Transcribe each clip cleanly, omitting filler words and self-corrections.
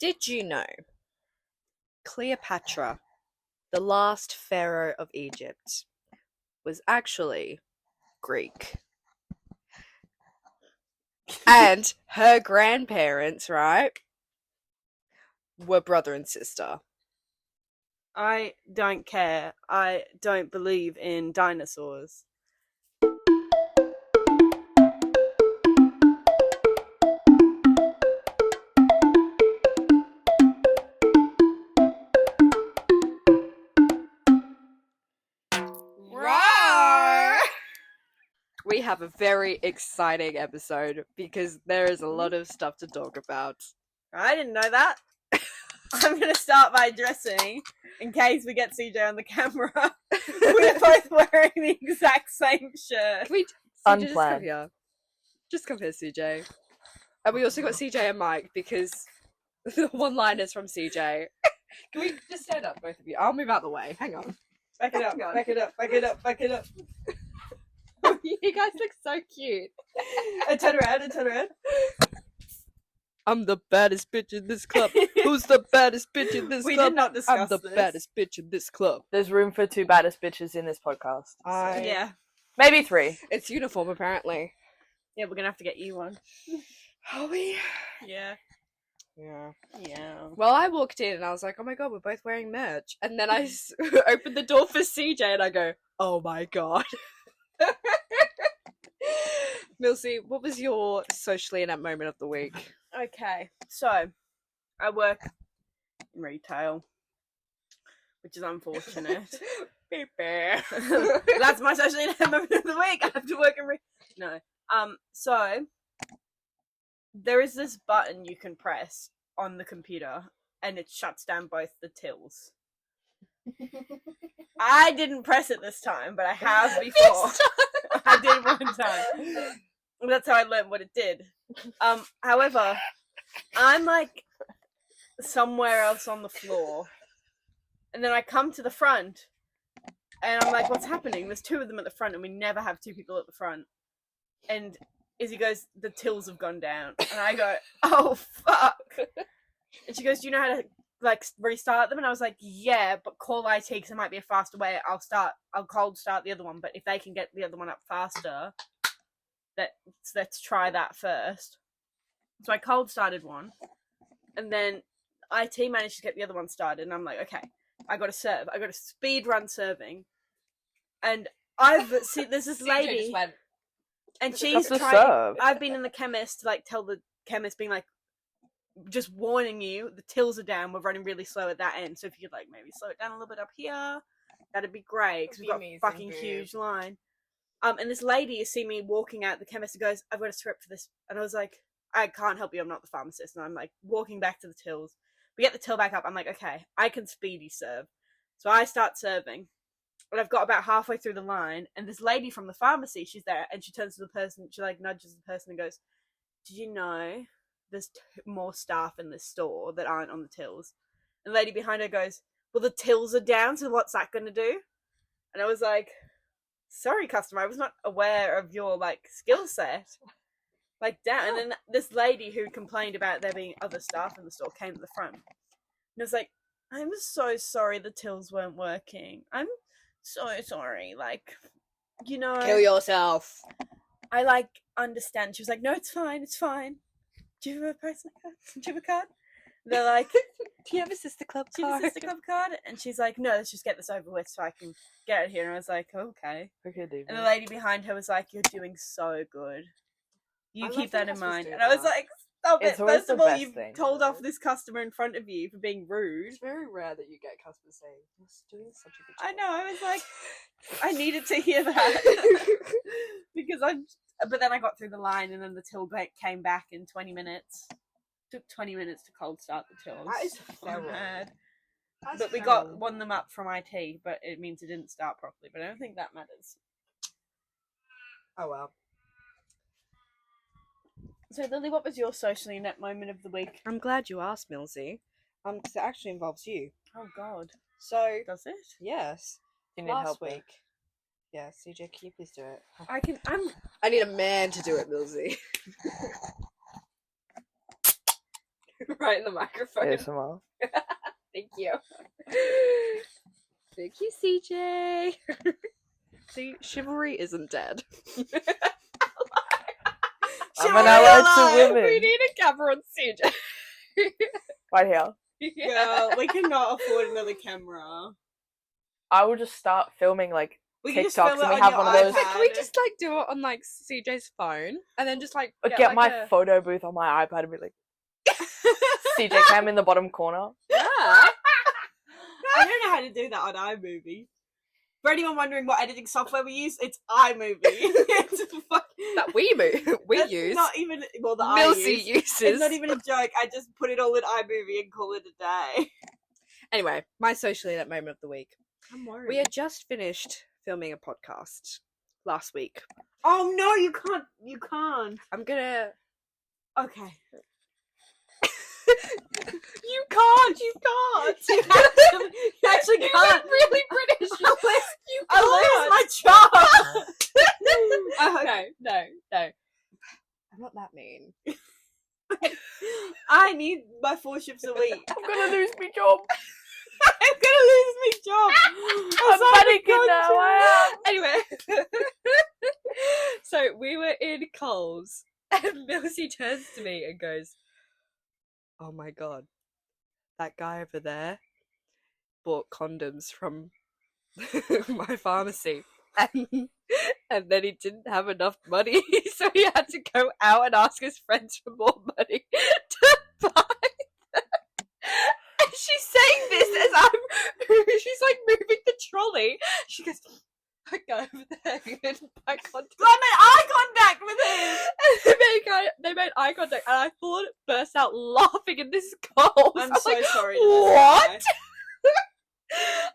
Did you know Cleopatra, the last pharaoh of Egypt, was actually Greek? And her grandparents, right, were brother and sister. I don't care. I don't believe in dinosaurs. Roar! We have a very exciting episode because there is a lot of stuff to talk about. I didn't know that. I'm going to start by addressing, in case we get CJ on the camera, we're both wearing the exact same shirt. Can we, CJ, just come here. Just come here, CJ. And we also got CJ and Mike because the one-liners from CJ. Can we just stand up, both of you? I'll move out the way. Hang on. Back it up, back it up, back it up, back it up. You guys look so cute. And turn around. I'm the baddest bitch in this club. Who's the baddest bitch in this club? We did not discuss I'm the this. baddest bitch in this club. There's room for 2 baddest bitches in this podcast. Yeah. Maybe 3. It's uniform, apparently. Yeah, we're going to have to get you one. Are we? Yeah. Yeah. Well, I walked in and I was like, oh my god, we're both wearing merch. And then I opened the door for CJ and I go, oh my god. Milsey, what was your socially inept moment of the week? Okay, so I work in retail, which is unfortunate. That's my socially inept moment of the week. I have to work in retail. No. So there is this button you can press on the computer and it shuts down both the tills. I didn't press it this time, but I have before. I did one time. That's how I learned what it did. However, I'm like somewhere else on the floor, and then I come to the front, and I'm like, "What's happening?" There's 2 of them at the front, and we never have 2 people at the front. And Izzy goes, "The tills have gone down," and I go, "Oh fuck!" And she goes, "Do you know how to like restart them?" And I was like, "Yeah, but call IT because it might be a faster way. I'll cold start the other one, but if they can get the other one up faster, let's try that first." So I cold started one, and then IT managed to get the other one started, and I'm like, okay, I got to serve. I got to speed run serving, and there's this lady, just went, and she's serve. I've been in the chemist to like tell the chemist, being like, just warning you, the tills are down. We're running really slow at that end, so if you could like maybe slow it down a little bit up here, that'd be great because we've got a fucking huge line. And this lady has seen me walking out the chemist and goes, "I've got a script for this," and I was like, "I can't help you. I'm not the pharmacist." And I'm like walking back to the tills. We get the till back up. I'm like, okay, I can speedy serve. So I start serving, and I've got about halfway through the line, and this lady from the pharmacy, she's there, and she turns to the person, she like nudges the person and goes, "Did you know there's more staff in this store that aren't on the tills?" And the lady behind her goes, "Well, the tills are down, so what's that going to do?" And I was like, "Sorry, customer, I was not aware of your like skill set." Like down, and then this lady who complained about there being other staff in the store came to the front and was like, "I'm so sorry the tills weren't working. I'm so sorry. Like, you know, kill yourself." I like understand." She was like, "No, it's fine. It's fine. Do you have a personal card? Do you have a card?" They're like, "Do you have a sister club card?" "Do you have a sister club card?" And she's like, "No, let's just get this over with so I can get out of here." And I was like, "Okay." Okay, And the lady behind her was like, "You're doing so good. You keep that in mind." And I was that. like, "Stop It's it. always First of the all, best you've thing. told off this customer in front of you for being rude." It's very rare that you get customers saying, "You're doing such a good job." I know, I was like, I needed to hear that. Because but then I got through the line, and then the till came back in 20 minutes. Took 20 minutes to cold start the tills. That is so feral. mad. That's But we feral. got won them up from IT, but it means it didn't start properly. But I don't think that matters. Oh well. So Lily, what was your socially inept moment of the week? I'm glad you asked, Milsey. Because it actually involves you. Oh God, So does it? yes, You need last help week. with. Yeah, CJ, can you please do it? I need a man to do it, Milsey. Right in the microphone. ASMR. Thank you. Thank you, CJ. See, chivalry isn't dead. I'm an ally to We women. need a camera on CJ. Right here. Girl, we cannot afford another camera. I will just start filming like We can just TikToks film it and we on have your one of those. iPad. Can we just like do it on like CJ's phone and then just like Get like, my a... photo booth on my iPad and be like CJ cam in the bottom corner. Yeah. I don't know how to do that on iMovie. For anyone wondering what editing software we use, it's iMovie. It's That we That's use. not even well that I Milsey use. uses. It's not even a joke. I just put it all in iMovie and call it a day. Anyway, my socially inept moment of the week. I'm worried. We had just finished filming a podcast last week. Oh no, you can't. You can't. I'm gonna. Okay. You can't. You can't. You actually You can't. sound really British. You I lose can't. my job. No. I'm not that mean. I need my 4 shifts a week. I'm gonna lose my job. I'm gonna lose my job. I'm panicking now. Anyway, so we were in Coles, and Milsey turns to me and goes, "Oh my god, that guy over there bought condoms from my pharmacy, and then he didn't have enough money, so he had to go out and ask his friends for more money to buy them." And she's saying this as she's like moving the trolley. She goes, "I go over there and buy condoms." I made eye contact with him. And they made eye contact, and I full burst out laughing in this Coles. I'm I was so like, sorry. What?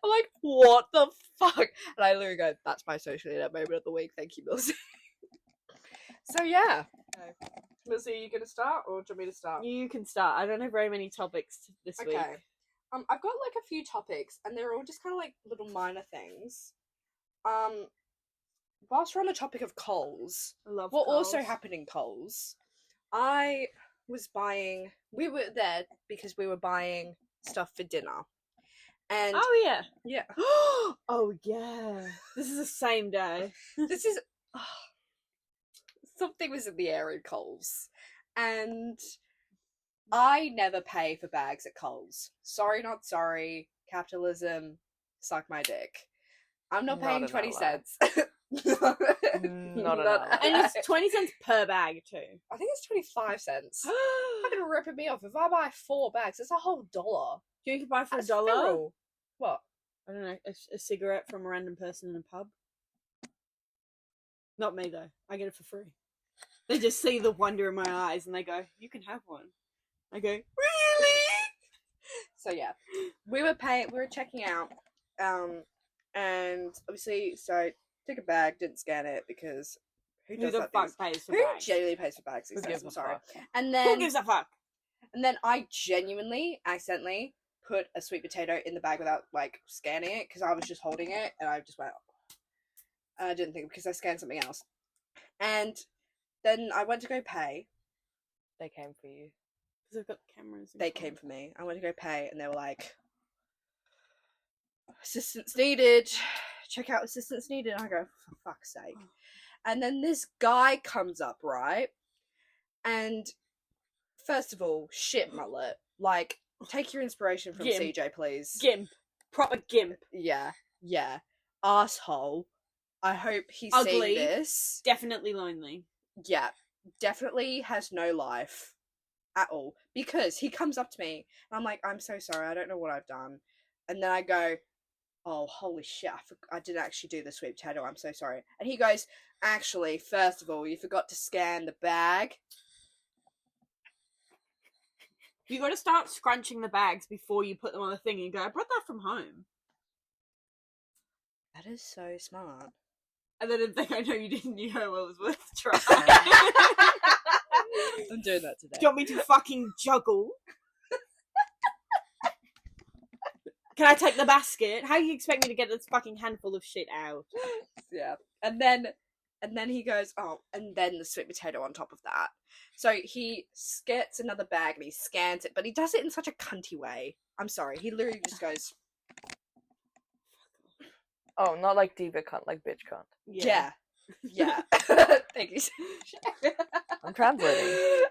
I'm like, what the fuck? And I literally go, "That's my socially inept moment of the week. Thank you, Milsey." So yeah. Okay. Milsey, are you gonna start, or do you want me to start? You can start. I don't have very many topics this week. Okay. I've got like a few topics, and they're all just kind of like little minor things. Whilst we're on the topic of Coles, I love what Coles. also happened in Coles, I was buying. We were there because we were buying stuff for dinner, and Oh yeah. yeah, Oh yeah. This is the same day. this is something was in the air in Coles, and I never pay for bags at Coles. Sorry, not sorry. Capitalism, suck my dick. I'm not Not paying an 20 ally. cents. Not an ally. And it's 20 cents per bag too. I think it's 25 cents. Fucking ripping me off. If I buy 4 bags, it's a whole $1. You can buy for That's $1. feral. What? I don't know, a cigarette from a random person in a pub. Not me though. I get it for free. They just see the wonder in my eyes and they go, "You can have one." I go, "Really?" So yeah, we were checking out, and obviously, so took a bag, didn't scan it because who Who does the that fuck these- pays for Who bags? genuinely pays for bags these Who days? gives I'm a sorry. fuck? And Who then gives a fuck? I genuinely, accidentally put a sweet potato in the bag without like scanning it because I was just holding it and I just went. I didn't think because I scanned something else, and then I went to go pay. They came for you. Because I've got the cameras. They came for me. I went to go pay, and they were like, "Assistance needed. Check out assistance needed." And I go, "For fuck's sake!" And then this guy comes up, right? And first of all, shit mullet. Like, take your inspiration from Gimp. CJ, please. Gimp. Proper gimp. Yeah. Asshole. I hope he's Ugly. seeing this. Definitely lonely. Yeah. Definitely has no life at all. Because he comes up to me, and I'm like, "I'm so sorry, I don't know what I've done." And then I go, "Oh, holy shit, I didn't actually do the sweet potato, I'm so sorry." And he goes, "Actually, first of all, you forgot to scan the bag." You got to start scrunching the bags before you put them on the thing and you go, "I brought that from home." That is so smart. And then if I know you didn't, you know it was worth a try. I'm doing that today. Do you want me to fucking juggle? Can I take the basket? How do you expect me to get this fucking handful of shit out? Yeah. And then And then he goes, oh, and then the sweet potato on top of that. So he gets another bag and he scans it, but he does it in such a cunty way. I'm sorry. He literally just goes, Oh, not like diva cunt, like bitch cunt. yeah. Yeah. Thank you. I'm translating.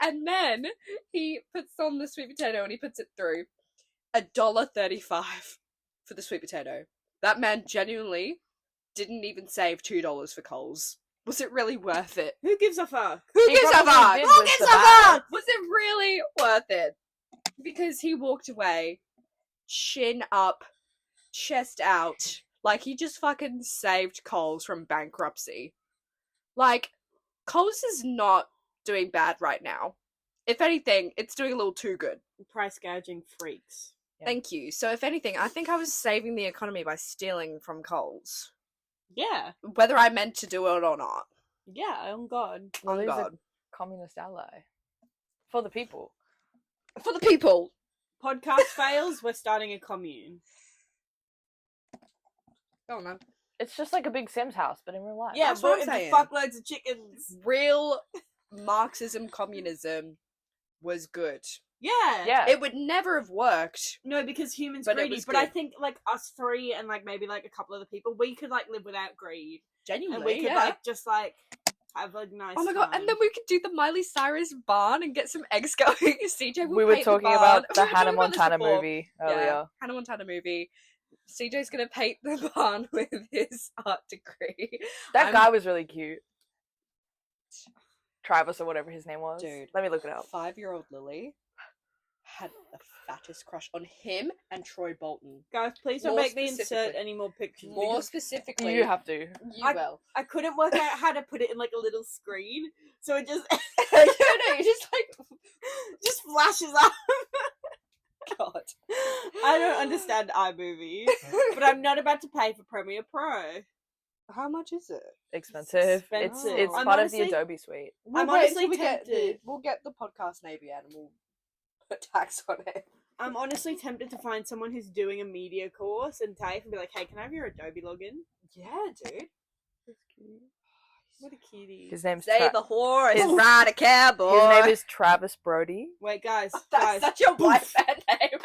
And then he puts on the sweet potato and he puts it through $1.35 for the sweet potato. That man genuinely didn't even save $2 for Coles. Was it really worth it? Who gives a fuck? Who He gives a probably fuck? did Who with gives the a bag. fuck? Was it really worth it? Because he walked away, chin up, chest out, like he just fucking saved Coles from bankruptcy. Like, Coles is not doing bad right now. If anything, it's doing a little too good. Price gouging freaks. Yeah. Thank you. So if anything, I think I was saving the economy by stealing from Coles. Yeah. Whether I meant to do it or not. Yeah, oh god. Well, On he's a God. communist ally. For the people. For the people. Podcast fails, we're starting a commune. Go on, man. It's just like a big Sims house, but in real life. Yeah, That's what I'm vote saying. fuck loads of chickens. Real Marxism communism was good. Yeah. Yeah. It would never have worked. No, because humans But it greedy. was But I good. think like us three and like maybe like a couple other people, we could like live without greed. Genuinely, And we could yeah. like just like have a nice Oh my god, time. and then we could do the Miley Cyrus barn and get some eggs going. CJ will We were paint talking the about barn. the We were Hannah talking about this Montana before. movie Yeah, earlier. Hannah Montana movie. CJ's gonna paint the barn with his art degree. That I'm- guy was really cute. Travis or whatever his name was. Dude. Let me look it up. 5-year-old Lily had the fattest crush on him and Troy Bolton. Guys, please don't More make me insert specifically- any more pictures. More because specifically, You have to. you will. I couldn't work out how to put it in like a little screen, so it just no, you just like just flashes up. God. I don't understand iMovie, but I'm not about to pay for Premiere Pro. How much is it? Expensive. Expensive. It's I'm part honestly- of the Adobe suite. I'm wait honestly until we get tempted. we'll get the podcast ABN and we'll put tax on it. I'm honestly tempted to find someone who's doing a media course and TAFE and be like, hey, can I have your Adobe login? Yeah, dude. What a cutie. His name's Save a horse, his- ride a cowboy. His name is Travis Brody. Wait, guys, That's guys. such a white man name.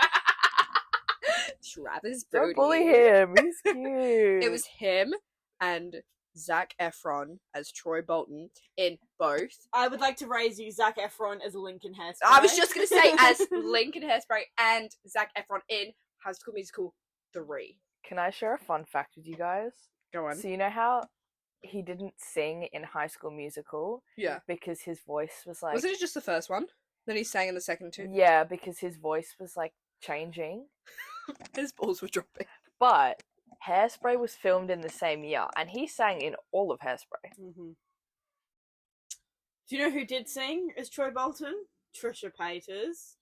Travis Brody. Don't bully him. He's cute. It was him and Zac Efron as Troy Bolton in both. I would like to raise you Zac Efron as Lincoln Hairspray. I was just gonna say as Lincoln Hairspray and Zac Efron in High School Musical 3. Can I share a fun fact with you guys? Go on. So you know how he didn't sing in High School Musical Yeah. because his voice was like Wasn't it just the first one? Then he sang in the second two. yeah, because his voice was like changing. His balls were dropping. But Hairspray was filmed in the same year, and he sang in all of Hairspray. Mm-hmm. Do you know who did sing as Troy Bolton? Trisha Paytas.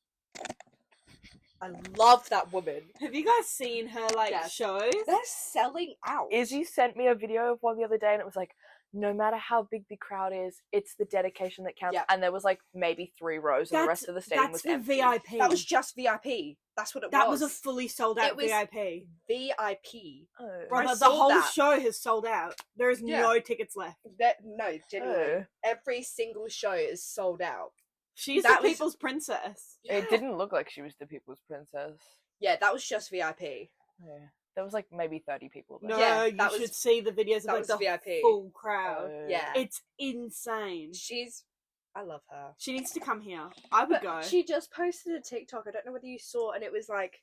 I love that woman. Have you guys seen her like Yes. shows? They're selling out. Izzy sent me a video of one the other day, and it was like, no matter how big the crowd is, it's the dedication that counts. Yeah. And there was like maybe 3 rows, and the rest of the stadium was That's the empty. VIP. That was just VIP. That's what it that was. was a fully sold out It was- VIP. VIP. Oh. Brother, the saw whole that. show has sold out. There is Yeah. no tickets left. No, genuinely. Oh. Every single show is sold out. She's That the was- people's princess. It didn't look like she was the people's princess. Yeah, that was just VIP. Yeah. There was like maybe 30 people there. No, Yeah, you that should was- see the videos of that like was the VIP. full crowd. Yeah. It's insane. I love her. She needs to come here. I would But go. she just posted a TikTok. I don't know whether you saw, and it was like,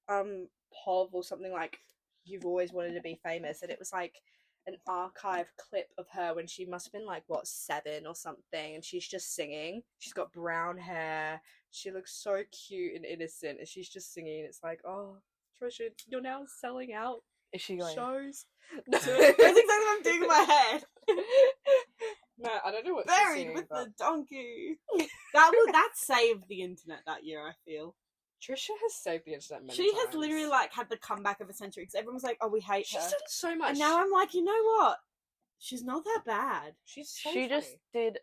POV or something like, "You've always wanted to be famous," and it was like an archive clip of her when she must have been like 7 or something, and she's just singing. She's got brown hair. She looks so cute and innocent, and she's just singing. It's like, oh, Trisha, you're now selling out Is she going? shows. That's exactly what I'm doing in my head. No, I don't know what she's Buried singing, with but the donkey. That saved the internet that year, I feel. Trisha has saved the internet many She times. has literally like had the comeback of a century because everyone was like, "Oh, we hate She's her," done so much. and now I'm like, you know what? She's not that bad. she's so She just funny. did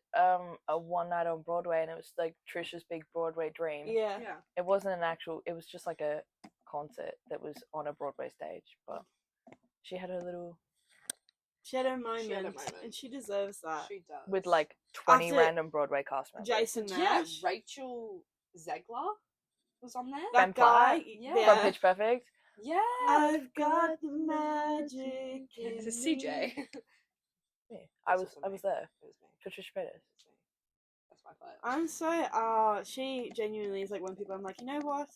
a one night on Broadway, and it was like Trisha's big Broadway dream. Yeah. Yeah. It wasn't an actual. It was just like a concert that was on a Broadway stage, but she had her little She had a moment, She had a moment. and she deserves that. She does. With like 20 After random Broadway cast members. Jason yeah, Nash, Rachel Zegler was on there. that Ben guy, Platt yeah. From Pitch Perfect. Yeah. I've got the magic. This is CJ. Yeah, I was also me. there. It was me. Patricia Pettis. That's my fault. I'm so she genuinely is like one people I'm like, you know what?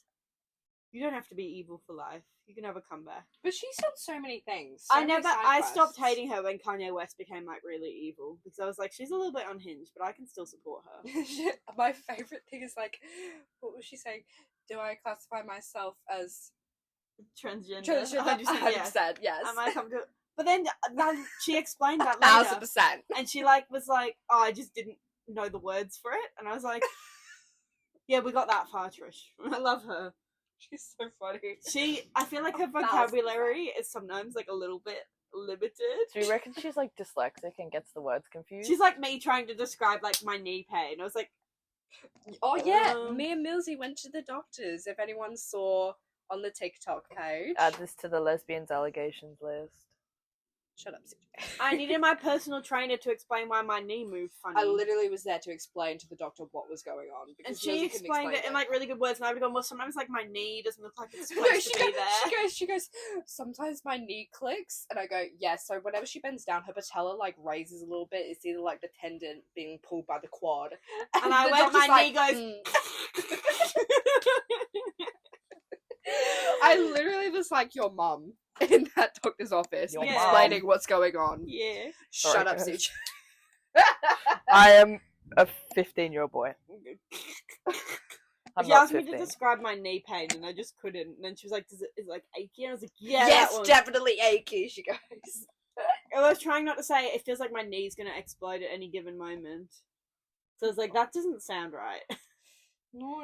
You don't have to be evil for life. You can have a comeback. But she's done so many things. I stopped hating her when Kanye West became like really evil because I was like, she's a little bit unhinged, but I can still support her. My favorite thing is like, what was she saying? Do I classify myself as Transgender. 100%? Yes. Am I come to? But then she explained that later, 1000%. and she like was like, oh, I just didn't know the words for it, and I was like, yeah, we got that far, Trish. I love her. She's so funny. I feel like her 1000%. vocabulary is sometimes like a little bit limited. Do you reckon she's like dyslexic and gets the words confused? She's like me trying to describe like my knee pain. I was like, Oh yeah, me and Millsy went to the doctors. If anyone saw on the TikTok page. Add this to the lesbians allegations list. Shut up, CJ. I needed my personal trainer to explain why my knee moved funny. I literally was there to explain to the doctor what was going on. And she Millsy couldn't explained it in like really good words, and I'd be going, well, sometimes like my knee doesn't look like it's supposed to be there. She goes, sometimes my knee clicks, and I go, yeah, so whenever she bends down, her patella like raises a little bit. It's either like the tendon being pulled by the quad. And I went, my knee goes... I literally was like your mum in that doctor's office Your explaining mum. what's going on. Yeah. Shut Sorry, up, guys. CJ. I am a 15-year-old boy. I'm She not asked 15. me to describe my knee pain, and I just couldn't. And then she was like, is it like achy? And I was like, yeah, yes, that one. definitely achy, she goes. I was trying not to say it feels like my knee's going to explode at any given moment. So I was like, that doesn't sound right. No,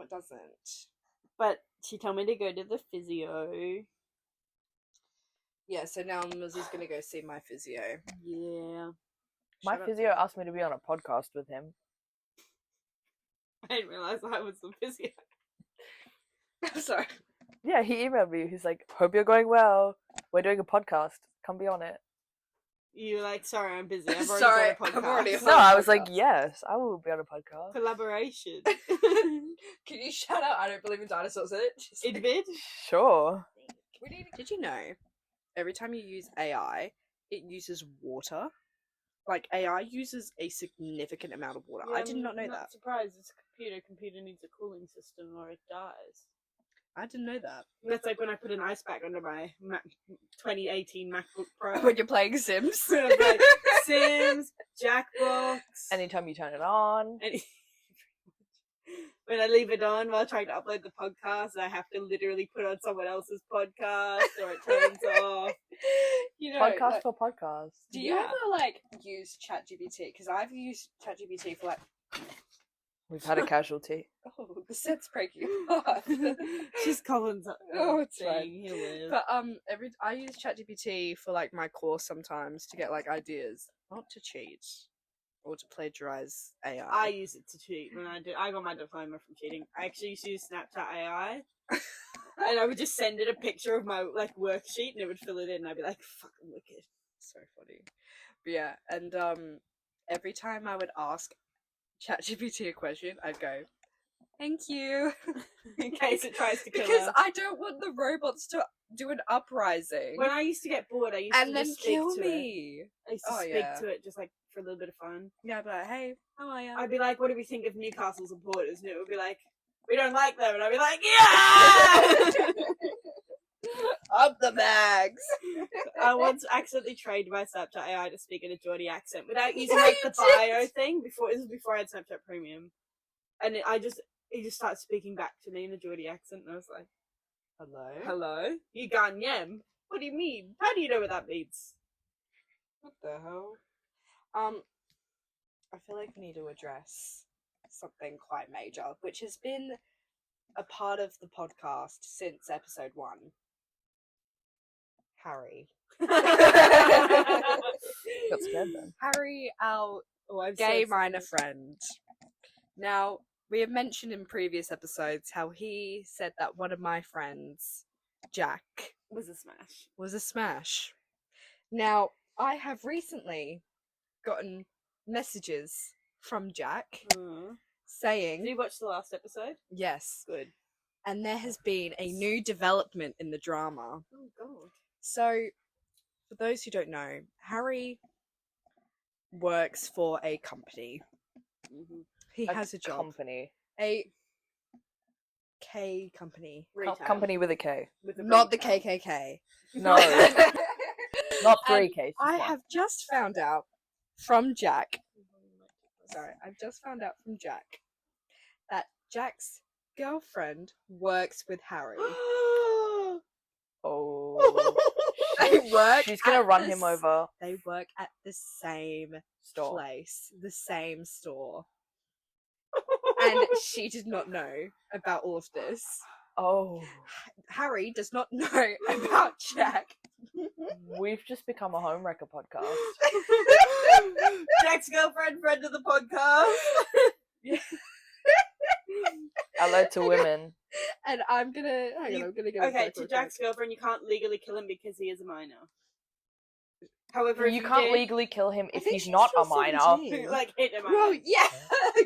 it doesn't. But she told me to go to the physio. Yeah, so now Millsy's gonna go see my physio. Yeah. My Shut up. physio asked me to be on a podcast with him. I didn't realise I was the physio. Sorry. Yeah, he emailed me. He's like, hope you're going well. We're doing a podcast. Come be on it. You were like, sorry, I'm busy. I've already Sorry, got a podcast. I'm already No, I was like, podcast. yes, I will be on a podcast. Collaboration. Can you shout out I don't believe in dinosaurs in it? She's like, Idvid? Sure. Did you know every time you use AI, it uses water? Like AI uses a significant amount of water. I did not know I'm that. surprised. It's a computer. Computer needs a cooling system or it dies. I didn't know that. That's like when I put an ice pack under my 2018 MacBook Pro. When you're playing Sims. When I'm like, Sims, Jackbox. Anytime you turn it on. When I leave it on while trying to upload the podcast, I have to literally put on someone else's podcast or it turns off. You know, Podcast like, for podcast. do you Yeah. ever like use ChatGPT? Because I've used ChatGPT for like, We've had a casualty. oh, the set's breaking apart. She's Colin's. Oh, it's fine. thing. He'll live. But I use ChatGPT for like my course sometimes to get like ideas, not to cheat or to plagiarize AI. I use it to cheat when I got my diploma from cheating. I actually used to use Snapchat AI. And I would just send it a picture of my like worksheet and it would fill it in and I'd be like, fucking wicked. So funny. But yeah, and every time I would ask ChatGPT a question, I'd go, "Thank you," In case it tries to kill because her. I don't want the robots to do an uprising When I used to get bored, I used and to then just speak kill to it. me. I used to Oh, speak yeah. to it just like for a little bit of fun. Yeah, I'd be like, "Hey, how are you?" I'd be like, what do we think of Newcastle supporters? And it would be like, we don't like them. And I'd be like, yeah! Up the bags. I once accidentally trained my Snapchat AI to speak in a Geordie accent without using Yeah, like you the did. bio thing. This was before I had Snapchat Premium. And he just started speaking back to me in a Geordie accent. And I was like, hello? You gone yem? What do you mean? How do you know what that means? What the hell? I feel like we need to address something quite major, which has been a part of the podcast since episode 1. Harry. Got scared then. Harry, our Oh, I'm gay so minor excited. friend. Now, we have mentioned in previous episodes how he said that one of my friends, Jack, Was a smash. was a smash. Now, I have recently gotten messages from Jack Did saying, you watch the last episode? yes, Good. and there has been a new development in the drama. Oh god. So, for those who don't know, Harry works for a company. Mm-hmm. He has a job. Company. A K company. Company with a K. With Not the retail. KKK. No. Not 3 Ks. I have just found out from Jack. Sorry, I've just found out from Jack that Jack's girlfriend works with Harry. Oh. They work. She's gonna at run the him s- over. They work at the same Store. place, the same store, and she did not know about all of this. Oh. Harry does not know about Jack. We've just become a home wrecker podcast. Jack's girlfriend, friend of the podcast. Allied to women. And I'm gonna hang on, I'm gonna get a Okay, book to real Jack's quick. girlfriend, you can't legally kill him because he is a minor. However, if You can't did, legally kill him I if think he's she's not still a minor. 17. like hit a minor. Well, yeah,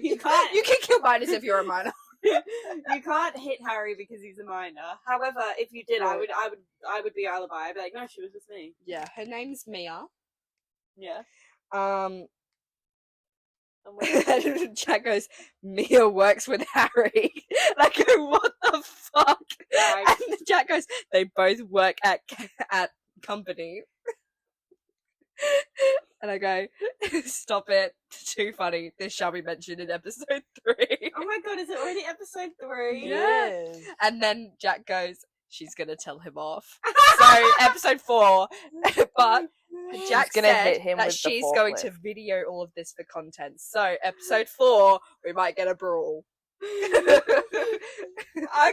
you can't. You can kill minors if you're a minor. You can't hit Harry because he's a minor. However, if you did, I would be alibi. I'd be like, no, she was with me. Yeah, her name's Mia. Yeah. And Jack goes, Mia works with Harry. Like, what the fuck? Right. And Jack goes, they both work at company. And I go, stop it. Too funny. This shall be mentioned in episode 3. Oh my god, is it already episode 3? Yes. And then Jack goes, she's gonna tell him off. So episode 4, but Jack gonna said hit him that with the she's going to forklift. video all of this for content. So episode 4, we might get a brawl. I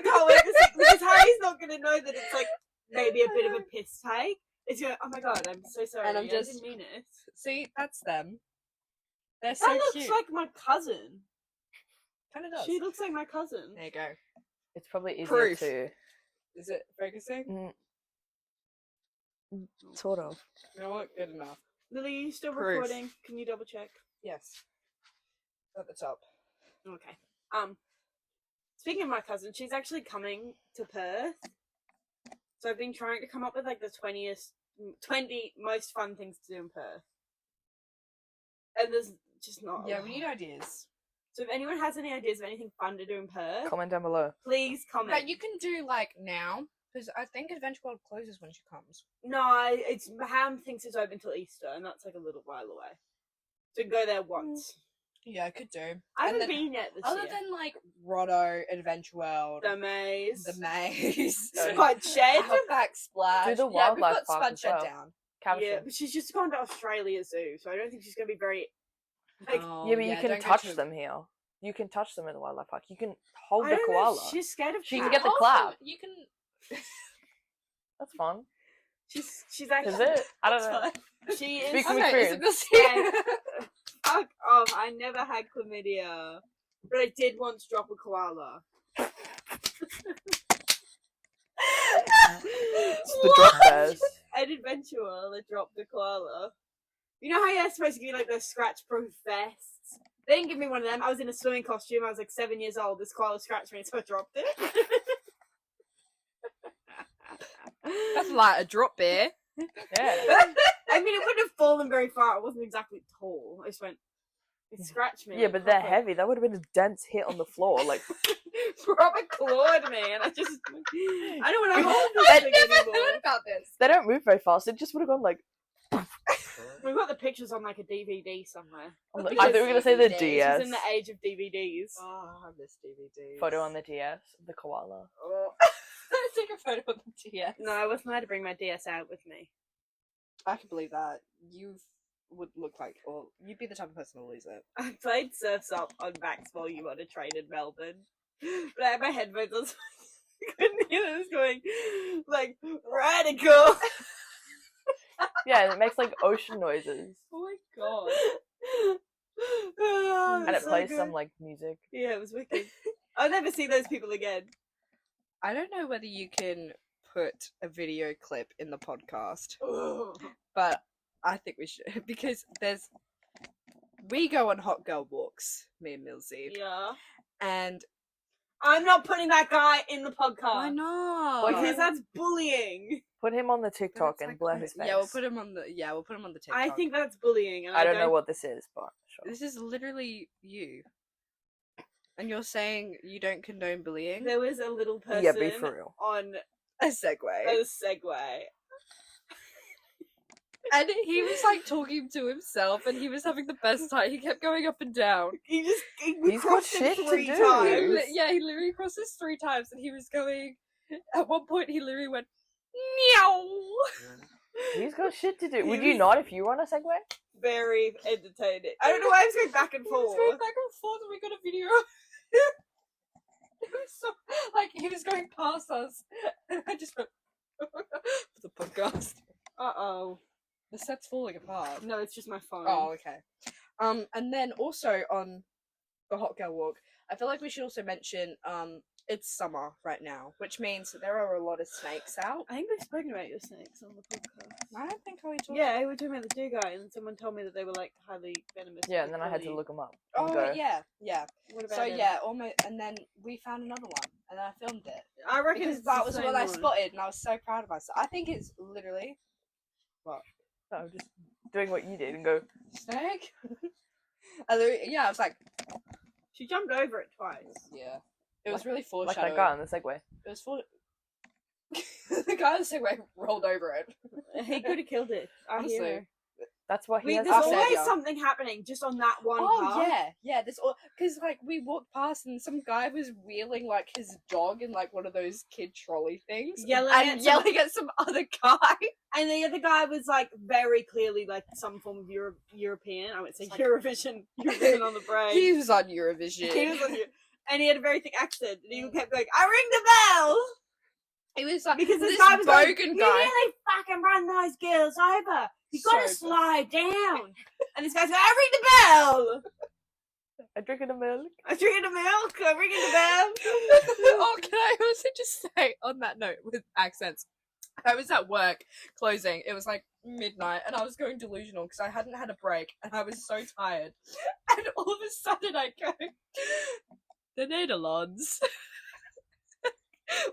can't wait to see, because Harry's not going to know that it's like maybe a bit of a piss take. It's going, oh my god, I'm so sorry. And I'm I just- didn't mean it. See, that's them. They're That so looks cute. like my cousin. Kind of does. She looks like my cousin. There you go. It's probably easier Proof. to. Is it focusing? Sort of. You know what? Good enough. Lily, you still Proof. recording? Can you double check? Yes. At the top. Okay. Speaking of my cousin, she's actually coming to Perth. So I've been trying to come up with like the 20 most fun things to do in Perth. And there's just not. Yeah, we need ideas. So if anyone has any ideas of anything fun to do in Perth, Comment down below. please comment. But you can do like now, because I think Adventure World closes when she comes. No, it's Ham thinks it's open till Easter, and that's like a little while away. So we can go there once. Yeah, I could do. I And haven't then- been yet this Other year. than like Rotto, Adventure World, The maze, the maze, Spud Shed. Outback Splash. Do the yeah, wildlife we've got park Spud as Shed well. down. Caption. Yeah, but she's just gone to Australia Zoo, so I don't think she's going to be very. Like, Oh, Yeah, but you don't can go touch to- them here. You can touch them in the wildlife park. You can hold I the don't know, koala. she's scared of She can cats. get the Also, clap. You can. That's fun. She's actually. Is it? I don't That's know. fine. She is. Speak from Okay, experience. Yeah. Fuck off! I never had chlamydia, but I did once drop a koala. It's the drop bears. At Adventure World, I dropped a koala. You know how you're supposed to give you like those scratch-proof vests? They didn't give me one of them. I was in a swimming costume. I was like 7 years old. This koala scratched me, so I dropped it. That's like a drop bear. Yeah. I mean, it wouldn't have fallen very far. It wasn't exactly tall. I just went. It scratched me. Yeah, but they're heavy. That would have been a dense hit on the floor. Like, Proper clawed me, and I just. I don't want to hold this I've thing never anymore. heard about this. they don't move very fast. It just would have gone like. We've got the pictures on like a DVD somewhere. On What the, I thought we were gonna say the DVDs? DS. She's in the age of DVDs. Oh, I miss DVDs. Photo on the DS. The koala. Oh. Take a photo of the DS. No, I wasn't allowed to bring my DS out with me. I can believe that. You would look like, or you'd be the type of person to lose it. I played Surf's Up on Max Volume on a train in Melbourne. But I had my headphones on, so I couldn't hear it was going, like, radical. Yeah, it makes like ocean noises. Oh my god. Oh, And it so plays good. some like music. Yeah, it was wicked. I'll never see those people again. I don't know whether you can put a video clip in the podcast, but I think we should because we go on hot girl walks, me and Millsy, Yeah. and I'm not putting that guy in the podcast. why not? Because that's bullying. Put him on the TikTok That's and blur iconic. his face. Yeah, we'll put him on the TikTok. I think that's bullying. And I don't know what this is, but sure. this is literally you. And you're saying you don't condone bullying? There was a little person Yeah, be for real. on A segue. a Segway. And he was like talking to himself and he was having the best time. He kept going up and down. He He's got crossed shit it to 3 do. times. He literally crossed this 3 times and he was going. At one point, he literally went, meow. He's got shit to do. He Would you was- not if you were on a Segway? Very entertaining. I don't know why I was going back and He was forth. going back and forth and we got a video. It was so, like, he was going past us. And I just went, for the podcast. Uh-oh. The set's falling apart. No, it's just my phone. Oh, okay. And then also on the hot girl walk, I feel like we should also mention it's summer right now, which means that there are a lot of snakes out. I think we've spoken about your snakes on the podcast. I don't think we talked. Yeah, we were talking about the deer guy, and someone told me that they were like highly venomous. Yeah, and then I had to look him up. and Oh go, yeah. What about So him? yeah, almost, and then we found another one, and I filmed it I reckon because it's that the was same what I one. spotted, and I was so proud of myself. I think it's literally No, just doing what you did and go, snake. I was like, She jumped over it twice. yeah. It was really like foreshadowing. that guy on the Segway. It was for the guy on the Segway rolled over it. He could have killed it. I Honestly. hear. That's what he Wait, has there's to say. always yeah. something happening just on that one Oh path. yeah. There's all because like we walked past and some guy was wheeling like his dog in like one of those kid trolley things, Yelling and at yelling at some other guy. And the other guy was like very clearly like some form of European. I would say It's like- Eurovision on the brain. He was on Eurovision. He was on you, and he had a very thick accent, and he kept going, "I ring the bell," He was like because this this guy was going, bogan "You guy. really fucking run those girls over. You So gotta good. slide down." And this guy's going, "I ring the bell. I'm drinking the milk. I'm drinking the milk. I'm ringing the bell." Oh, can I also just say on that note with accents? I was at work closing. It was like midnight, and I was going delusional because I hadn't had a break, and I was so tired. And all of a sudden, I go, "The Netherlands."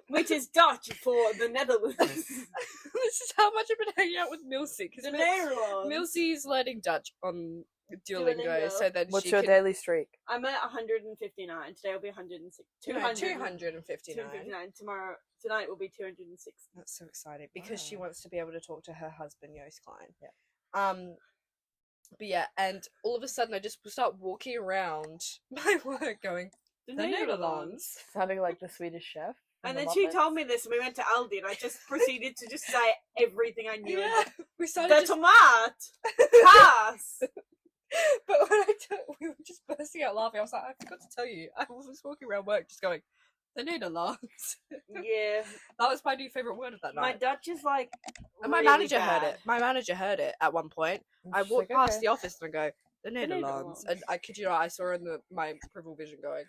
Which is Dutch for the Netherlands. This is how much I've been hanging out with Milsey The because Netherlands. Milsey's learning Dutch on Duolingo, Duolingo. so then What's she your can... daily streak? I'm at 159. Today will be 106. 200. 259. 259. Tonight will be 206. That's so exciting because she Wow. wants to be able to talk to her husband Joost Klein. Yeah. But yeah, and all of a sudden I just start walking around my work going, The "The Netherlands." Sounding like the Swedish chef. from And the then she Muppets. told me this, and we went to Aldi, and I just proceeded to just say everything I knew. Yeah, we started The just... tomat pass. But when we were just bursting out laughing, I was like, I forgot to tell you, I was walking around work just going, "The Netherlands." Yeah, That was my new favourite word of that my night. Dutch is like. And my really manager heard bad. it. My manager heard it at one point. And I she's walked like, past "Okay." the office and I go, "The Netherlands," Netherlands. and I kid you not, I saw her in my peripheral vision going,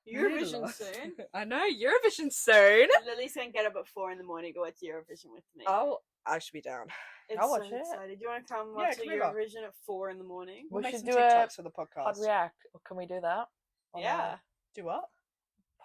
Eurovision Netherlands. soon. I know, Eurovision soon. Lily's gonna get up at 4 a.m. to go watch Eurovision with me. I should be down. It's I'll watch so it. excited. Do you want to come Yeah, watch the come over. Eurovision at 4 a.m? We'll We make should some do a TikToks for the Pod podcast. React. Can we do that? On Yeah. Do what?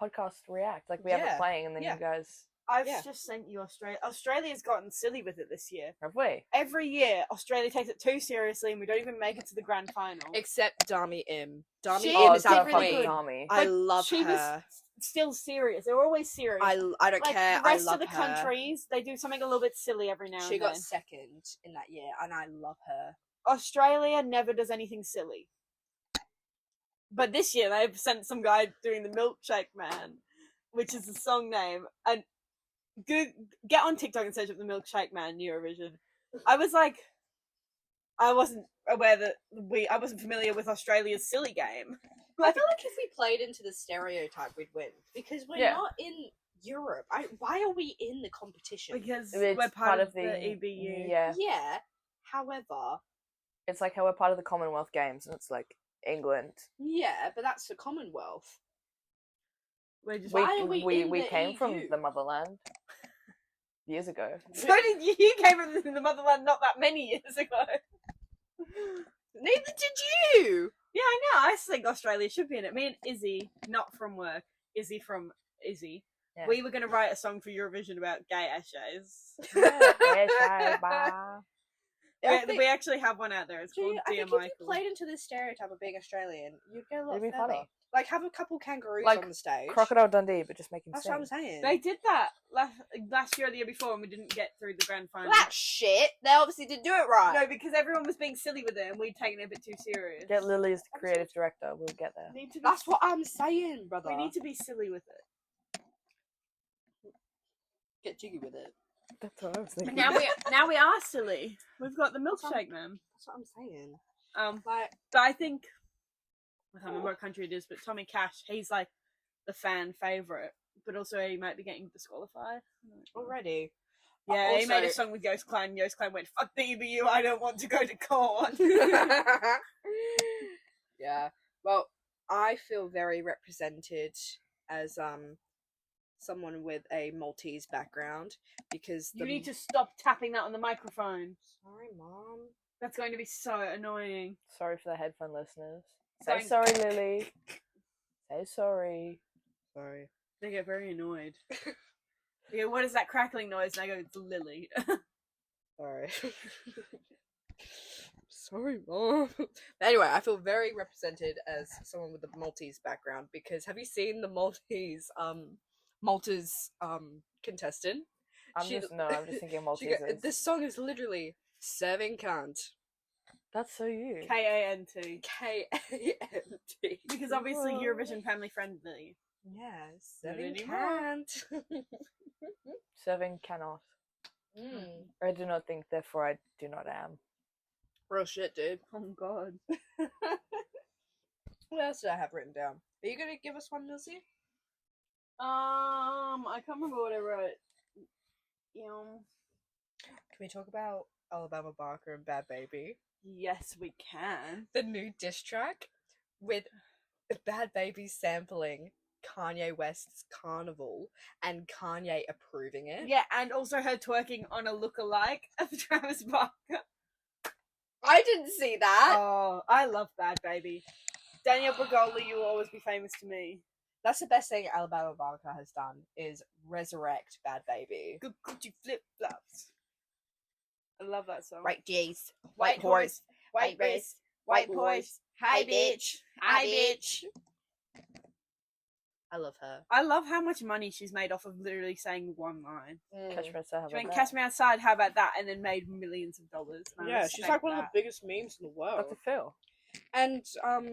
Podcast React. Like we have Yeah, it playing and then yeah. you guys. I've Yeah. just sent you Australia. Australia's gotten silly with it this year. Have we? Every year, Australia takes it too seriously, and we don't even make it to the grand final. Except Dami Im. Dami She Im is is our really queen. good. Nami. I But love she was her. still serious. They were always serious. I don't like care. the rest I love of the her. countries, they do something a little bit silly every now She and got then. second in that year, and I love her. Australia never does anything silly. But this year they've sent some guy doing the Milkshake Man, which is the song name, and get on TikTok and search up the Milkshake Man Eurovision. I was like, I wasn't aware that I wasn't familiar with Australia's silly game. I feel like if we played into the stereotype, we'd win because we're Yeah. not in Europe. Why are we in the competition? Because It's we're part of the E EBU. Yeah. Yeah. However, It's like how we're part of the Commonwealth Games and it's like England. yeah, but that's the Commonwealth. We're just Why are we in we the came from EU? the motherland. years ago. So did you. You came from the motherland not that many years ago. Neither did you. Yeah, I know. I think Australia should be in it. Me and Izzy, not from work, Izzy from Izzy. Yeah. We were going to write a song for Eurovision about gay essays. We actually have one out there. It's called I Dear think Michael. if you played into this stereotype of being Australian, you'd get a lot It'd be further. funny. Like, have a couple kangaroos Like, on the stage. Crocodile Dundee, but just make him That's sing. what I'm saying. They did that last year or the year before, and we didn't get through the grand final. That shit. They obviously didn't do it right. No, because everyone was being silly with it, and we'd taken it a bit too serious. Get Lily as the creative director. We'll get there. That's what I'm saying, brother. We need to be silly with it. Get jiggy with it. That's what I was thinking. Now we are silly. We've got the milkshake man. That's what I'm saying. But I think I can't remember what country it is, but Tommy Cash, he's like the fan favorite, but also he might be getting disqualified Already. Yeah, Also, he made a song with Yoast Clan. Yoast Clan went, "Fuck the EBU, I don't want to go to court." Yeah. Well, I feel very represented as someone with a Maltese background because You need to stop tapping that on the microphone. Sorry, Mom. That's going to be so annoying. Sorry for the headphone listeners. Sorry. Say sorry, Lily. Say sorry. Sorry. They get very annoyed. They go, "What is that crackling noise?" And I go, "It's Lily." Sorry. Sorry, Mom. Anyway, I feel very represented as someone with a Maltese background because have you seen the Maltese contestant? I'm just thinking Maltesers. This song is literally serving cunt. That's so you. Kant. Kant. Because obviously Eurovision family friendly. Yes, Not serving anymore. cunt. Serving cannot. I do not think, therefore I do not am. Real shit, dude. Oh god. What else did I have written down? Are you gonna give us one, Milsey? I can't remember what I wrote. Can we talk about Alabama Barker and Bad Baby? Yes, we can. The new diss track with Bad Baby sampling Kanye West's Carnival and Kanye approving it. Yeah, and also her twerking on a lookalike of Travis Barker. I didn't see that. Oh, I love Bad Baby. Danielle Bregoli, you will always be famous to me. That's the best thing Alabama Barker has done is resurrect Bad Baby. Good Gucci flip flops. I love that song. White G's, White horse, white wrist, white horse. Hi, bitch. Hi, bitch. I love her. I love how much money she's made off of literally saying one line. Catch me outside. How She went, about "Catch me outside, how about that?" And then made millions of dollars. And I Yeah, she's respect like one of the that. biggest memes in the world. Dr. Phil. And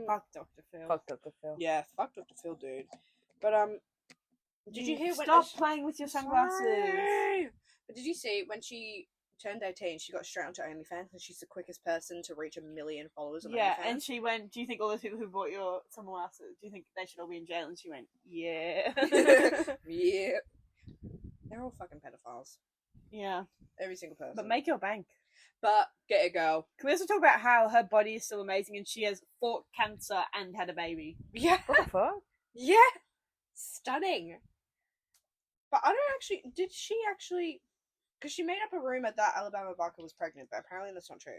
Fuck Dr. Phil. Fuck Dr. Phil. yeah, fuck Dr. Phil, dude. But did you hear when Stop playing with your sunglasses? Sorry. But did you see when she turned 18, she got straight onto OnlyFans and she's the quickest person to reach 1 million followers on Yeah, OnlyFans. and she went, "Do you think all those people who bought your sunglasses, do you think they should all be in jail?" And she went, "Yeah." Yeah. They're all fucking pedophiles. Yeah. Every single person. But make your bank. But get it, girl. Can we also talk about how her body is still amazing and she has fought cancer and had a baby? Yeah. What the fuck? Yeah. Stunning. But I don't actually... Did she actually... Because she made up a rumor that Alabama Barker was pregnant, but apparently that's not true.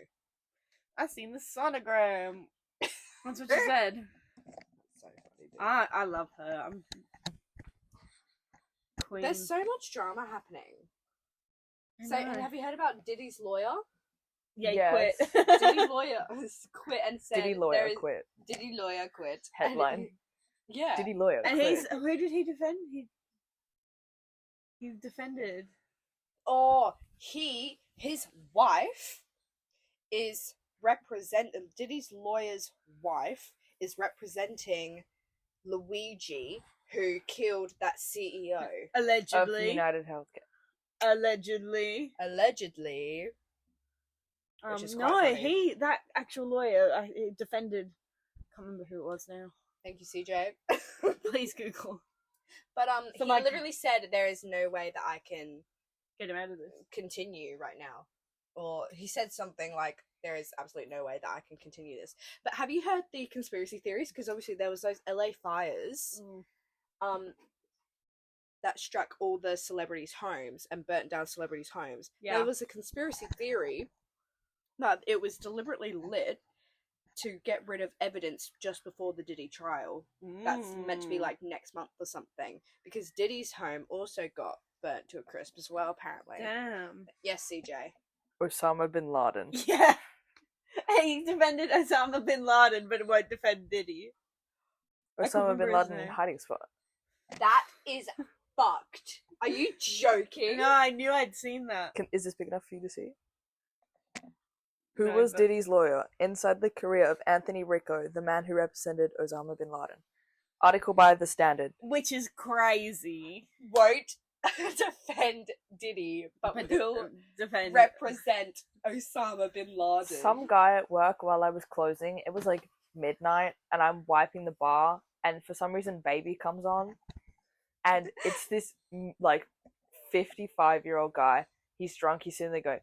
I seen the sonogram. That's what she said. So funny, dude. I love her. I'm queen. There's so much drama happening. I So, know. and have you heard about Diddy's lawyer? Yeah, he Yes. quit. Diddy lawyer quit and said Diddy there lawyer is- quit. Diddy lawyer quit. Headline. Yeah. Diddy lawyer And quit. who did he defend? He defended. Oh, his wife is Diddy's lawyer's wife is representing Luigi, who killed that CEO. Of Allegedly. United Healthcare. Allegedly. Allegedly. Which is quite No, funny. that actual lawyer he defended. Can't remember who it was now. Thank you, CJ. Please Google. But So, he like- literally said there is no way that I can Get him out of this. continue right now. Or he said something like there is absolutely no way that I can continue this. But have you heard the conspiracy theories? Because obviously there was those LA fires that struck all the celebrities' homes and burnt down celebrities' homes. Yeah. There was a conspiracy theory that it was deliberately lit to get rid of evidence just before the Diddy trial. That's meant to be like next month or something, because Diddy's home also got burnt to a crisp as well, apparently. Damn. Yes, CJ. Osama bin Laden. Yeah. He defended Osama bin Laden, but won't defend Diddy. Osama bin remember his Laden name. hiding spot. That is fucked. Are you joking? No, I knew I'd seen that. Is this big enough for you to see? Who No, was but- Diddy's lawyer inside the career of Anthony Ricco, the man who represented Osama bin Laden? Article by The Standard. Which is crazy. Won't defend Diddy, but will defend. represent Osama bin Laden. Some guy at work while I was closing, it was like midnight, and I'm wiping the bar, and for some reason Baby comes on, and it's this like 55-year-old guy. He's drunk, he's sitting there going,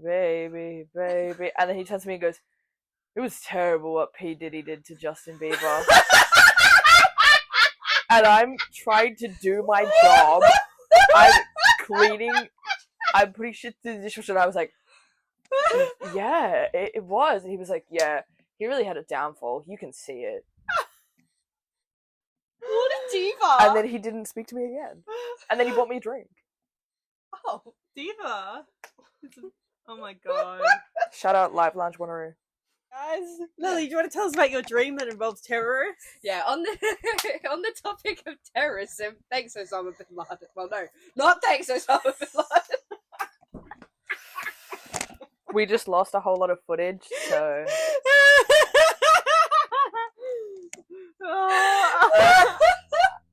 baby, baby, and then he turns to me and goes, it was terrible what P. Diddy did to Justin Bieber. And I'm trying to do my job. I'm cleaning, I'm putting shit to the dishwasher, and I was like, yeah, it was. And he was like, yeah, he really had a downfall. You can see it. What a diva! And then he didn't speak to me again. And then he bought me a drink. Oh, diva. Oh my god. Shout out Live Lounge Wanneroo. Guys, Lily, do you want to tell us about your dream that involves terrorists? yeah. On the on the topic of terrorism, thanks Osama bin Laden. Well, no, not thanks Osama bin Laden. We just lost a whole lot of footage, so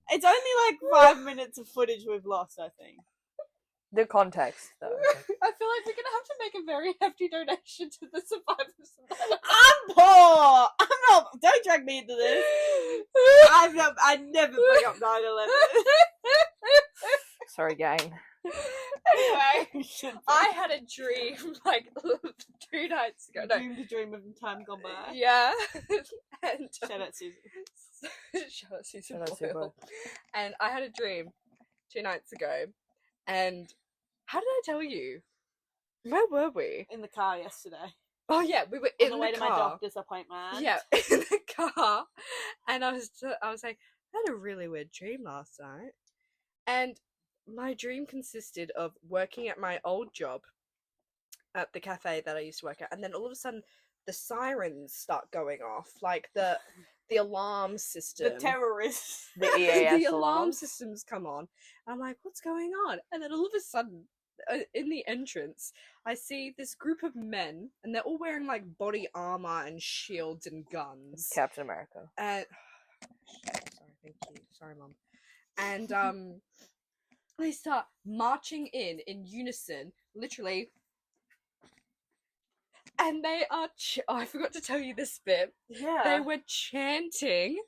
It's only like 5 minutes of footage we've lost, I think. the context, though. I feel like we're gonna have to make a very hefty donation to the survivors. I'm poor! I'm not. Don't drag me into this. I never bring up 9/11. Sorry, gang. Anyway, I had a dream like 2 nights ago. No, Dreamed a dream of time gone by. yeah, and Shout out Susan. shout out Susan Shout out Sue Boyle. Boyle. And I had a dream 2 nights ago, and how did I tell you? Where were we? In the car yesterday. Oh yeah, we were On in the way to my car. doctor's appointment. Yeah, in the car, and I was like, I had a really weird dream last night, and my dream consisted of working at my old job at the cafe that I used to work at, and then all of a sudden the sirens start going off, like the alarm system, The terrorists. The EAS the alarm alarms. systems come on. I'm like, what's going on? And then all of a sudden, in the entrance, I see this group of men, and they're all wearing like body armor and shields and guns. Captain America. And sorry, thank you, sorry, Mum. And they start marching in unison, literally. And they are. Oh, I forgot to tell you this bit. Yeah. They were chanting,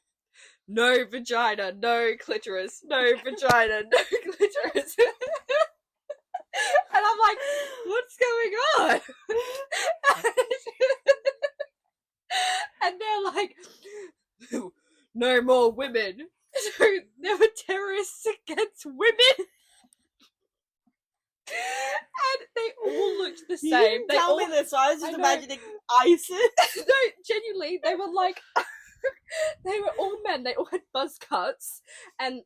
"No vagina, no clitoris, no vagina, no clitoris." And I'm like, what's going on? And they're like, no more women. So there were terrorists against women. And they all looked the You same. didn't They tell all me this, so I was just I know. imagining ISIS. no, genuinely, they were like, they were all men. They all had buzz cuts, and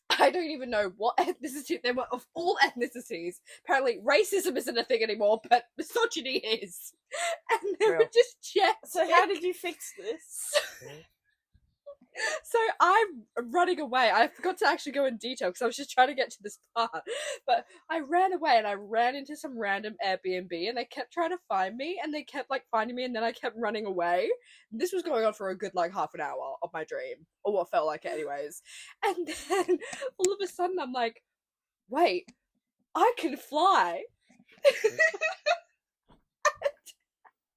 I don't even know what ethnicity they were of all ethnicities. Apparently, racism isn't a thing anymore, but misogyny is. And they were Real. just chanting. So how did you fix this? So I'm running away. I forgot to actually go in detail because I was just trying to get to this part. But I ran away and I ran into some random Airbnb and they kept trying to find me and they kept like finding me and then I kept running away. This was going on for a good like half an hour of my dream, or what felt like it anyways. And then all of a sudden I'm like, wait, I can fly.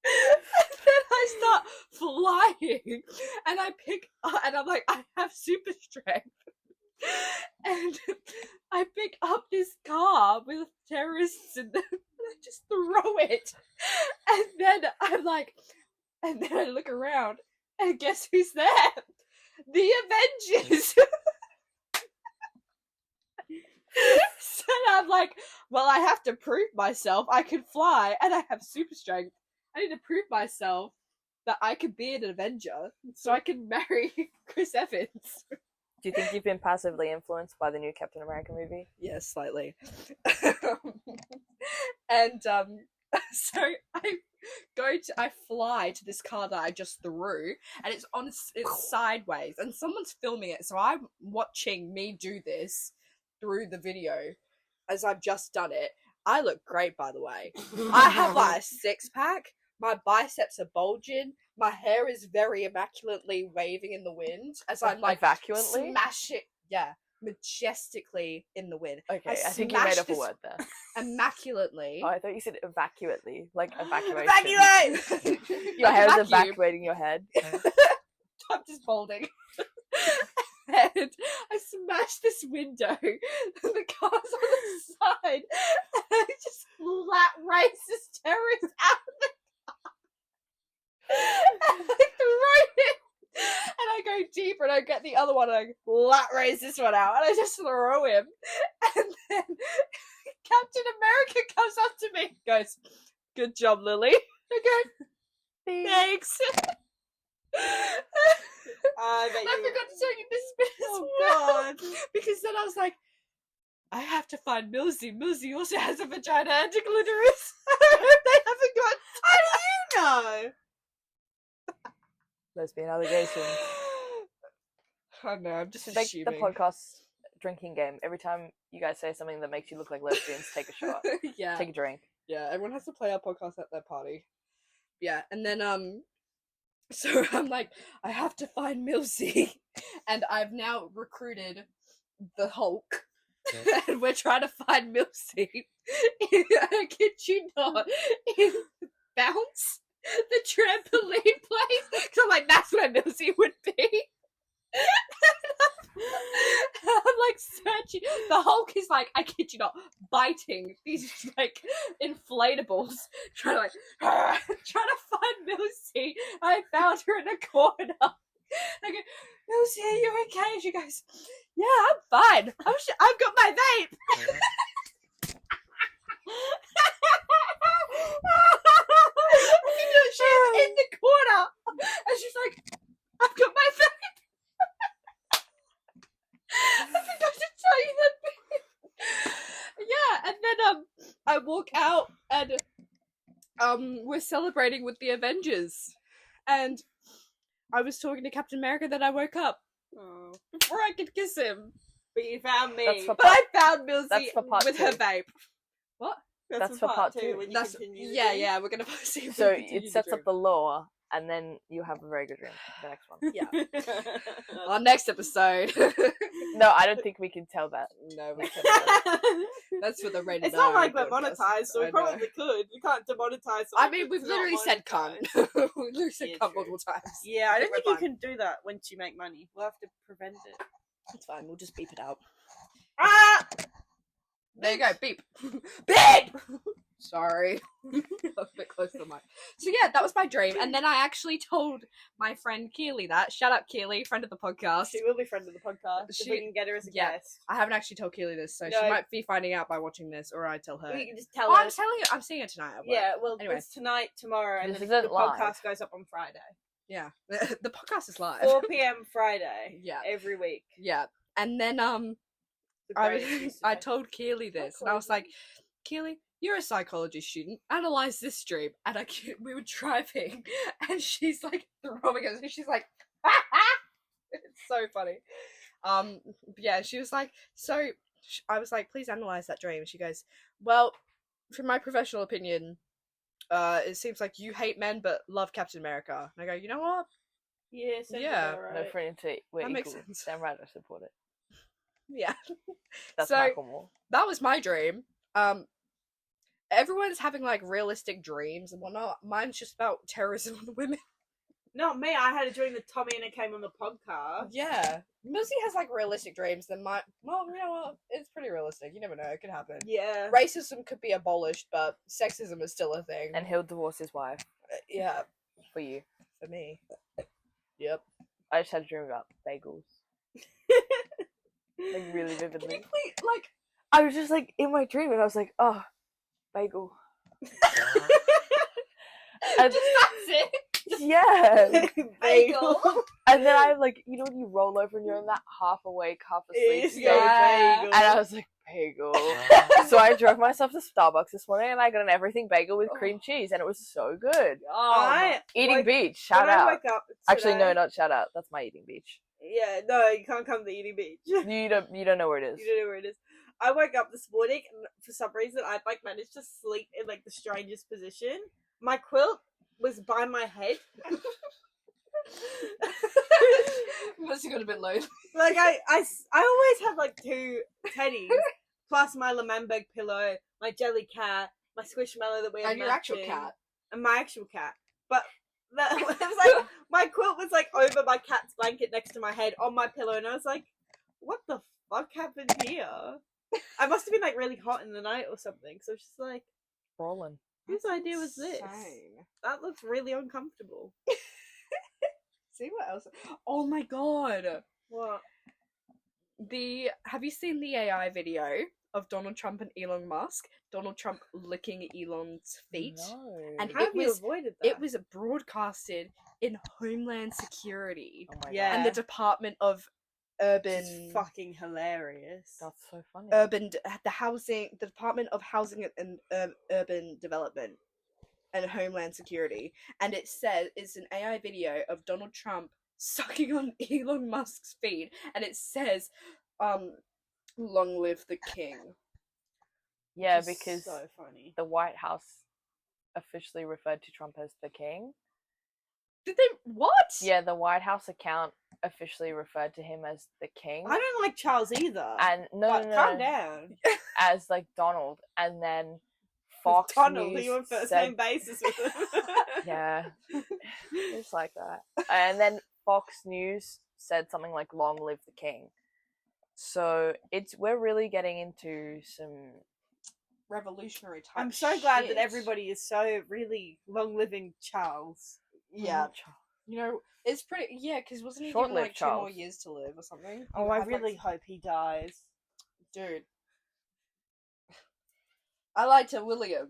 And then I start flying, and I pick up, and I'm like, I have super strength, and I pick up this car with terrorists in them, and I just throw it, and then I'm like, and then I look around, and guess who's there? The Avengers. like, well, I have to prove myself I can fly and I have super strength. I need to prove myself that I can be an Avenger so I can marry Chris Evans. Do you think you've been passively influenced by the new Captain America movie? Yes, slightly. And so I fly to this car that I just threw, and it's sideways, and someone's filming it, so I'm watching me do this through the video as I've just done it. I look great, by the way. I have like a 6-pack. My biceps are bulging. My hair is very immaculately waving in the wind as I'm like Vacuantly? smash it. Yeah, majestically in the wind. Okay, I think you made up a word there. Immaculately. Oh, I thought you said evacuately, like evacuation. Evacuate! Your Like hair is vacuum. evacuating your head. I'm just balding. And I smashed this window. The car's on the side. And I just flat racist terrorist out of the car. And I throw it. And I go deeper and I get the other one and I flat raise this one out. And I just throw him. And then Captain America comes up to me and goes, "Good job, Lily." I go, "Thanks." I forgot to tell you this bit as well. Because then I was like, I have to find Millsy. Millsy also has a vagina and a clitoris. They haven't got. How do you know? Lesbian allegations. I know, I'm just To make assuming. the podcast drinking game, every time you guys say something that makes you look like lesbians, take a shot. Yeah. Take a drink. Yeah, everyone has to play our podcast at their party. Yeah, and then so I'm like, I have to find Millsy, and I've now recruited the Hulk, and we're trying to find Millsy. I kid you not, in Bounce, the trampoline place, because I'm like, that's where Millsy would be. I'm like searching. The Hulk is like, I kid you not, biting these like inflatables, trying to find Millsy. I found her in a corner. I go, "Millsy, are you okay?" She goes, "Yeah, I'm fine. I've got my vape." She's in the corner, and she's like, "I've got my vape." I forgot to tell you that. Yeah, and then I walk out and we're celebrating with the Avengers, and I was talking to Captain America that I woke up before I could kiss him. But you found me. But I found Millsy That's for part with two. her vape. What? That's for part two. When you That's continue the yeah, dream. yeah. We're gonna see. If So we continue it sets the up the lore, and then you have a very good dream. The next one. Yeah. Our next episode. No, I don't think we can tell that. No, we cannot. That's for the rated It's not R like we're podcast. monetized, so I we know. probably could. We can't demonetize. I something mean, we've that's not literally said cunt. monetized. We literally said Yeah, cunt true. multiple times. Yeah, I don't think we're you fine. can do that once you make money. We'll have to prevent it. It's fine. We'll just beep it out. Ah! There you go. Beep. Beep. Sorry. I was a bit close to the mic. So yeah, that was my dream, and then I actually told my friend Keely that. Shout out Keely, friend of the podcast. She will be friend of the podcast if She- we can get her as a yeah. guest. I haven't actually told Keely this, so No. she might be finding out by watching this, or I tell her. We can just tell Oh, her. I'm telling you, I'm seeing her tonight. At work. Yeah, well, Anyway. it's tonight, tomorrow, and This then isn't the live. podcast goes up on Friday. Yeah. The podcast is live. 4 p.m. Friday. Yeah. Every week. Yeah, and then The greatest use of I it. told Keely this, and I was like, Keely, you're a psychology student. Analyze this dream. And we were driving, and she's like throwing us, and she's like, it's so funny. Yeah, she was like, so I was like, please analyze that dream. She goes, well, from my professional opinion, it seems like you hate men but love Captain America. And I go, you know what? Yeah, sounds Yeah. about No right. friend to we're That makes equal. sense. Damn right, I support it. Yeah. That's So- Michael Moore. That was my dream. Everyone's having like realistic dreams and whatnot. Mine's just about terrorism on women. Not me. I had a dream that Tommy and I came on the podcast. Yeah. Millsy has like realistic dreams that might, well, you know what? It's pretty realistic. You never know. It could happen. Yeah. Racism could be abolished, but sexism is still a thing. And he'll divorce his wife Yeah, for you. for me. Yep. I just had a dream about bagels. Like really Can you vividly. please, like, I was just like in my dream, and I was like, oh, bagel. And, Just that's it. yeah. Bagel. And then I like, you know when you roll over and you're in that half awake, half asleep It's stage? bagel. And I was like, bagel. So I drove myself to Starbucks this morning and I got an everything bagel with cream cheese and it was so good. Eating Beach, shout when I out. woke up Actually, no, today- not shout out. That's my Eating Beach. Yeah, no, you can't come to Eating Beach. You don't know where it is. You don't know where it is. I woke up this morning and for some reason I'd like managed to sleep in like the strangest position. My quilt was by my head. Must have got a bit low. Like I always have like 2 teddies plus my Lamemberg pillow, my jelly cat, my squishmallow that we have And your actual matching, cat. and my actual cat. But it was like my quilt was like over my cat's blanket next to my head on my pillow, and I was like, "What the fuck happened here?" I must have been like really hot in the night or something. So it's just like, Rolling. whose idea was this? Insane. That looks really uncomfortable. See what else? Oh my god. What? Have you seen the AI video of Donald Trump and Elon Musk? Donald Trump licking Elon's feet. No. And How have you avoided that? It was broadcasted in Homeland Security Oh my Yeah. god. and the Department of Urban It's fucking hilarious. That's so funny. the Department of Housing and Urban Development and Homeland Security, and it says it's an AI video of Donald Trump sucking on Elon Musk's feet, and it says, "Long live the king." Yeah, Which is because so funny. the White House officially referred to Trump as the king. Did they what? Yeah, the White House account officially referred to him as the king. I don't like Charles either. And but no, calm down. as like Donald, and then Fox Donald, News are you on first said, name basis with him? yeah, it's like that. And then Fox News said something like "Long live the king." So we're really getting into some Revolutionary type. I'm so glad shit. that everybody is so really long living Charles. Yeah, you know, it's pretty. Yeah, because wasn't he given Short-lived like 2 more Charles. years to live or something? Oh, He I had, like, really hope he dies. dude. I liked her William.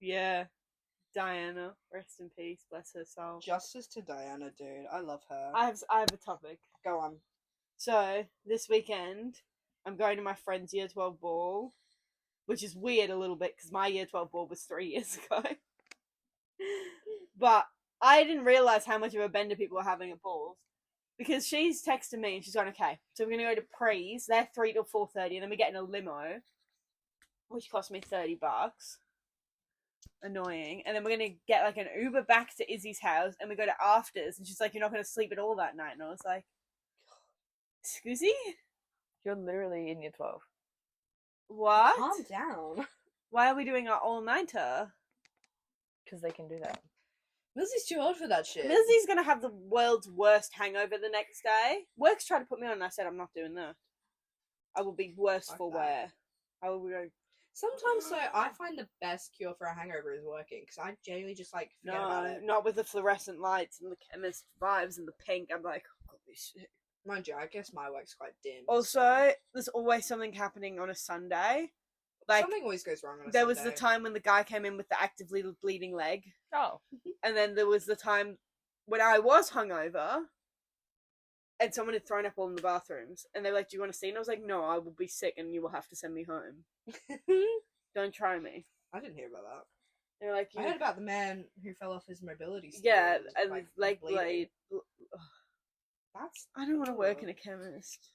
Yeah. Diana, rest in peace, bless her soul. Justice to Diana, dude. I love her. I have a topic. Go on. So this weekend, I'm going to my friend's year 12 ball, which is weird a little bit because my year 12 ball was 3 years ago. But I didn't realize how much of a bender people were having at balls because she's texted me and she's going, okay, so we're going to go to Pre's. They're 3 till 4:30, and then we get in a limo, which cost me $30. Annoying. And then we're going to get like an Uber back to Izzy's house, and we go to Afters, and she's like, you're not going to sleep at all that night. And I was like, excuse me? You're literally in year 12. What? Calm down. Why are we doing our all-nighter? Because they can do that. Lizzie's too old for that shit. Lizzie's gonna have the world's worst hangover the next day. Work's tried to put me on, and I said I'm not doing that. I will be worse Fuck for that. wear. I will go. Sometimes, so I find the best cure for a hangover is working because I genuinely just like forget about No, it. not with the fluorescent lights and the chemist vibes and the pink. I'm like, oh, this shit. Mind you, I guess my work's quite dim. Also, there's always something happening on a Sunday. Like, something always goes wrong on a there was the Sunday. time when the guy came in with the actively bleeding leg, Oh. and then there was the time when I was hungover, and someone had thrown up all in the bathrooms, and they were like, "Do you want to see?" And I was like, "No, I will be sick, and you will have to send me home. Don't try me." I didn't hear about that. They're like, I heard about the man who fell off his mobility scooter. yeah, was, and like, leg bleeding. blade. That's I don't want to work in a chemist.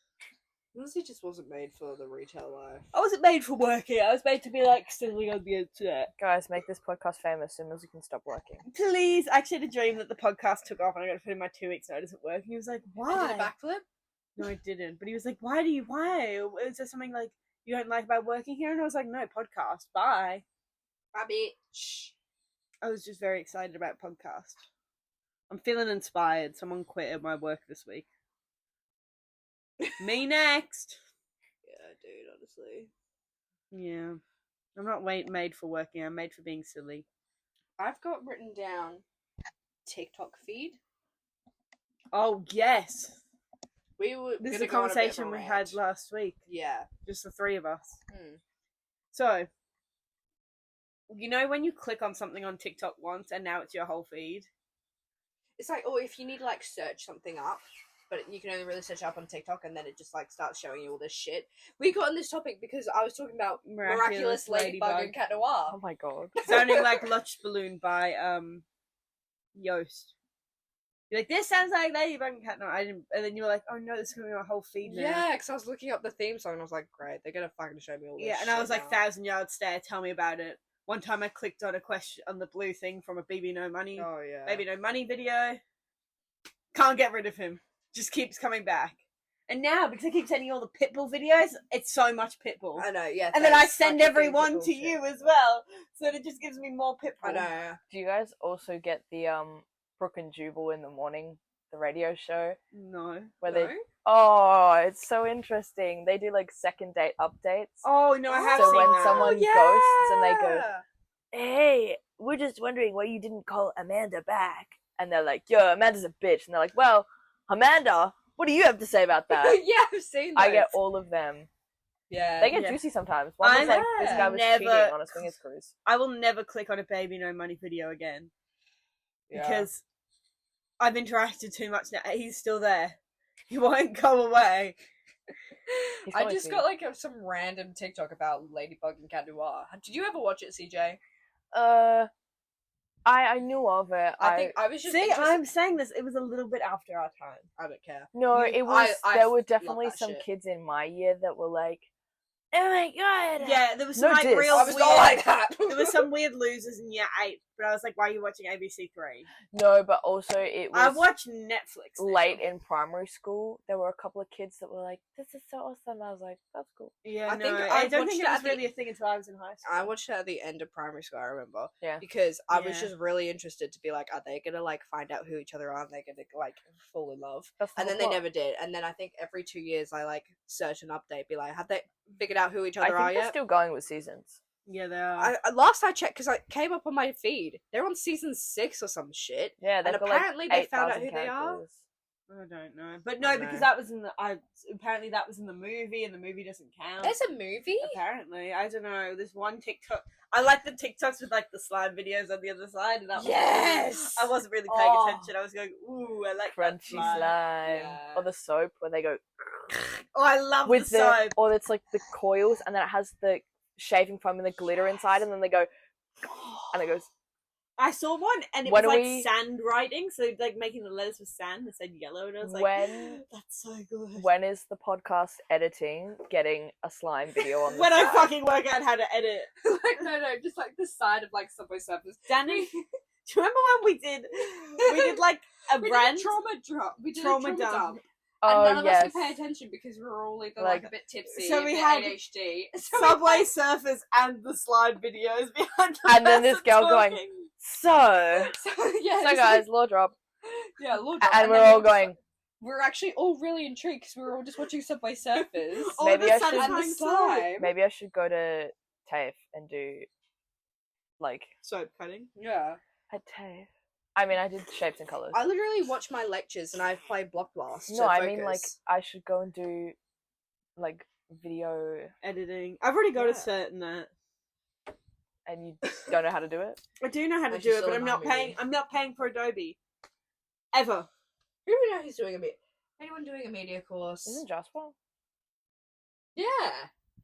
Lizzie just wasn't made for the retail life. I wasn't made for working. I was made to be like sitting on the internet. Guys, make this podcast famous as soon as you can stop working. Please, I actually had a dream that the podcast took off and I got to put in my 2 weeks notice at work. And he was like, I "Why?" did a backflip. No, I didn't. But he was like, "Why? Is there something like you don't like about working here?" And I was like, "No, podcast. Bye." Bye, bitch. I was just very excited about podcast. I'm feeling inspired. Someone quit at my work this week. Me next. Yeah, dude. Honestly, Yeah. I'm not made for working. I'm made for being silly. I've got written down TikTok feed. Oh, yes. We were. This is gonna a go on bit of a conversation we rant. had last week. Yeah. Just the three of us. Hmm. So, you know when you click on something on TikTok once and now it's your whole feed? It's like, oh, if you need to like search something up, but you can only really search up on TikTok, and then it just like starts showing you all this shit. We got on this topic because I was talking about Miraculous Ladybug and Cat Noir. Oh my god. Sounding like Lush Balloon by Yoast. You're like, this sounds like Ladybug and Cat Noir. And then you were like, oh no, this is going to be my whole feed now. Yeah, because I was looking up the theme song and I was like, great, they're gonna fucking show me all this. Yeah, and I was like, now. 1,000 yard stare, tell me about it. One time I clicked on a question on the blue thing from a BB No Money, Oh yeah. Baby No Money video. Can't get rid of him. Just keeps coming back. And now, because I keep sending you all the Pitbull videos, it's so much Pitbull. I know, yeah. And then I thanks. send keep getting everyone Pitbull to shit. you as well. So it just gives me more Pitbull. I know. Do you guys also get the Brooke and Jubal in the morning, the radio show? No. Where No? they it's so interesting. They do like second date updates. Oh, no, I have So seen when that. someone yeah. ghosts and they go, hey, we're just wondering why you didn't call Amanda back. And they're like, yo, Amanda's a bitch. And they're like, well, Amanda, what do you have to say about that? Yeah, I've seen those. I get all of them. Yeah. They get Yeah. juicy sometimes. One was like, this guy was never- cheating on a swingers cruise. I will never click on a Baby No Money video again. Yeah. Because I've interacted too much now. He's still there. He won't go away. He's I probably just sweet. got like some random TikTok about Ladybug and Cat Noir. Did you ever watch it, CJ? I knew of it. I think I was just See, interested- I'm saying this. It was a little bit after our time. I don't care. No, You- it was. I there were love definitely that some shit. kids in my year that were like, "Oh my god!" Yeah, there was No some like diss. real I was weird. not like that. There was some weird losers in year 8, but I was like, "Why are you watching ABC3?" No, but also it I was watch Netflix now. late in primary school. There were a couple of kids that were like, "This is so awesome." I was like, "That's cool." Yeah, I no, think I I don't watched think it it was at the- really a thing until I was in high school. I watched it at the end of primary school, I remember. Yeah. Because I was Yeah. just really interested to be like, are they gonna like find out who each other are and they're gonna like fall in love? That's the And then whole they plot. never did. And then I think every 2 years I like search an update, be like, have they figured out who each I other think are they're yet? still going with seasons. Yeah, they are. Last I checked, because I came up on my feed, they're on season 6 or some shit. Yeah, they've And got apparently like they found out 8,000 who they are. characters. I don't know, but no, I because know. that was in the. Apparently that was in the movie, and the movie doesn't count. There's a movie? Apparently, I don't know. There's one TikTok. I like the TikToks with like the slime videos on the other side, and that was Yes! I wasn't really paying Oh. attention. I was going, ooh, I like that Crunchy slime. Yeah. Or the soap where they go Oh, I love with the the soap. or it's like the coils and then it has the shaving foam and the glitter inside and then they go and it goes. I saw one, and it When was are like we- sand writing, so like making the letters with sand that said yellow, and I was like, When- that's so good. When is the podcast editing getting a slime video on the When I side? fucking work out how to edit. Like, no, just like the side of like Subway Surfers. Danny, do you remember when we did like a We brand? did a trauma dump. We did Trauma a trauma dump. dump. And Oh none of us yes. could pay attention because we were all either Like- like a bit tipsy, So a we bit had ADHD. So we Subway Surfers and the slide videos behind the And then this person girl going, talking. So yeah, so just guys, law drop. like, yeah, Lord, And we're then all we were just going, like- we were actually all really intrigued because we were all just watching Subway Surfers. Oh, Maybe the I should- and the satisfying slime. slime. maybe I should go to TAFE and do like Soap cutting. Yeah. at TAFE. I mean I did shapes and colours. I literally watch my lectures and I play Block Blast. No, to I mean like focus. I should go and do like video Editing. I've already got a Yeah. cert in that. and you don't know how to do it. I do know how to I do should it, but still I'm not remind paying. me. I'm not paying for Adobe. Ever. Who do we know who's doing a bit? Anyone doing a media course? Isn't Jasper? Yeah.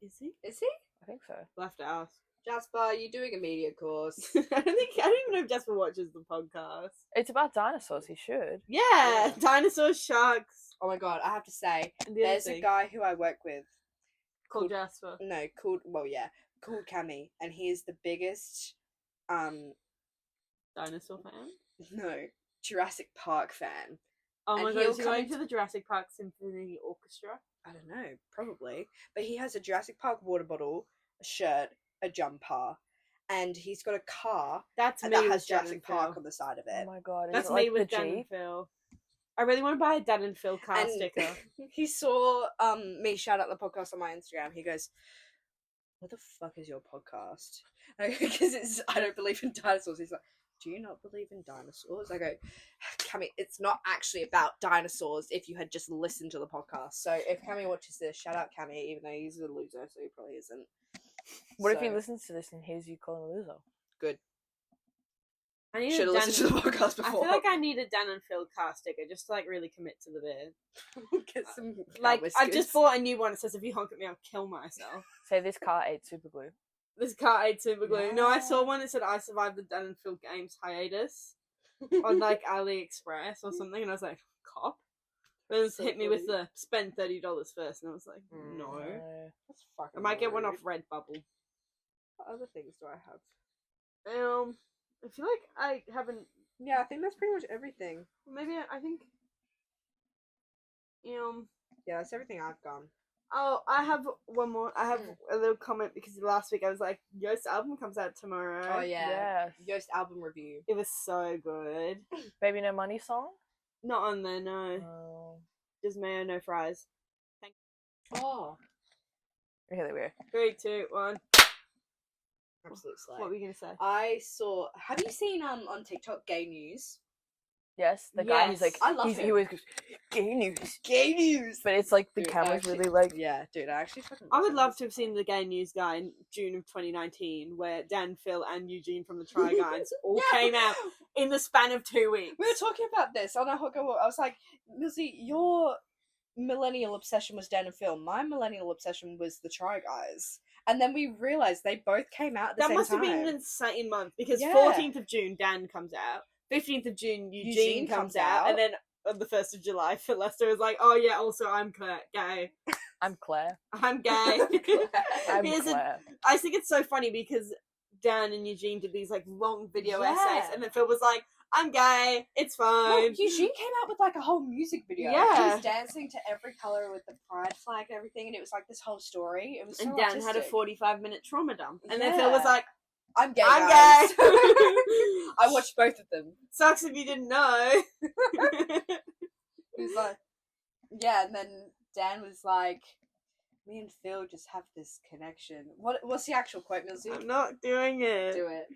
Is he? Is he? I think so. We'll have to ask. Jasper, you doing a media course? I don't even know if Jasper watches the podcast. It's about dinosaurs, he should. Yeah, Yeah. dinosaurs, sharks, Oh my god, I have to say, and the other there's a thing guy who I work with. called Jasper. No, called called Cammy, and he is the biggest Dinosaur fan. no, Jurassic Park fan. Oh my And god, he'll is he come going into- to the Jurassic Park Symphony Orchestra? I don't know, probably. But he has a Jurassic Park water bottle, a shirt, a jumper, and he's got a car That's that me with has Dan Jurassic and Park Phil. on the side of Oh it. my god. Is That's it me like with the Dan Jeep? and Phil. I really want to buy a Dan and Phil car And sticker. he saw me shout out the podcast on my Instagram. He goes, "What the fuck is your podcast?" Because I don't believe in dinosaurs. He's like, do you not believe in dinosaurs? I go, Cammy, it's not actually about dinosaurs if you had just listened to the podcast. So if Cammy watches this, shout out Cammy, even though he's a loser, so he probably isn't. What if he listens to this and hears you call him a loser? Good. I need Should have listened to the podcast I before. feel like I need a Dan and Phil car sticker just to like really commit to the beard. Get some Like cow I just whiskers. bought a new one that says if you honk at me I'll kill myself. Say this car ate super glue. This car ate super glue. No, I saw Yeah. one that said I survived the Dan and Phil Games hiatus on like AliExpress or something, and I was like, cop. But it So hit me with funny. the spend $30 first, and I was like, no. That's fucking I might get one rude. off Redbubble. What other things do I have? I feel like I haven't. Yeah, I think that's pretty much everything. Maybe I think. Yeah, that's everything I've gone. Oh, I have one more. I have a little comment because last week I was like, Yost's album comes out tomorrow. Oh yeah. Yes. Yoast album review. It was so good. Baby No Money song? Not on there, no. Oh. Just mayo, no fries. Oh, Okay, there we are. 3, 2, 1. absolute slay. What were you gonna say? I saw. Have you seen on TikTok Gay News? Yes, the guy, he's like, Yes. I love he him. always goes, gay news. Gay News. But it's like the Dude, camera's actually- really like, Yeah, dude, I actually fucking. I would love to have seen the Gay News guy in June of 2019, where Dan, Phil, and Eugene from the Try Guys all Yeah. came out in the span of 2 weeks. We were talking about this on our hooker walk. I was like, Milsey, your millennial obsession was Dan and Phil. My millennial obsession was the Try Guys. And then we realized they both came out at the That same must time. have been an insane month because Yeah. 14th of June Dan comes out, 15th of June Eugene comes out, and then on the 1st of July Phil Lester was like, oh yeah, also I'm gay. I'm Claire. I'm gay. I'm Here's a- Claire. I think it's so funny because Dan and Eugene did these like long video Yeah. essays, and then Phil was like, I'm gay, it's No, fine. Eugene came out with like a whole music video. He Yeah. was dancing to Every Color with the pride flag and everything, and it was like this whole story. It was so And Dan had a artistic. 45-minute trauma dump. And then Phil was Yeah. like, I'm gay. I'm guys. gay. I watched both of them. Sucks if you didn't know. He was like, yeah, and then Dan was like, me and Phil just have this connection. What's the actual quote, Milsey? I'm not doing it. Do it.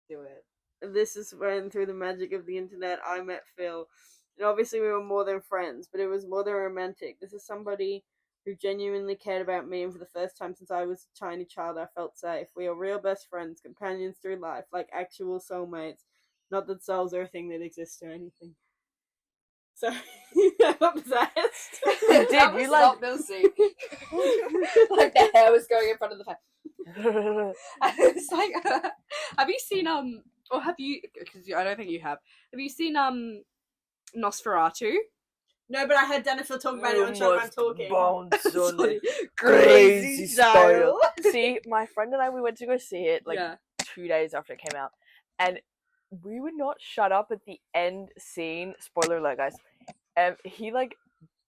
Do it. This is when, through the magic of the internet, I met Phil. And obviously we were more than friends, but it was more than romantic. This is somebody who genuinely cared about me, and for the first time since I was a tiny child, I felt safe. We are real best friends, companions through life, like actual soulmates. Not that souls are a thing that exists or anything. So, I got possessed. You did, That you was like- not Milsey. Like the hair was going in front of the face. It's like, have you seen or have you? Because I don't think you have. Have you seen Nosferatu? No, but I heard Dan and Phil talk about it on Show I'm Talking. Bounce on Sorry. it. Crazy style. See, my friend and I, we went to go see it like yeah. 2 days after it came out, and we would not shut up at the end scene. Spoiler alert, guys. He like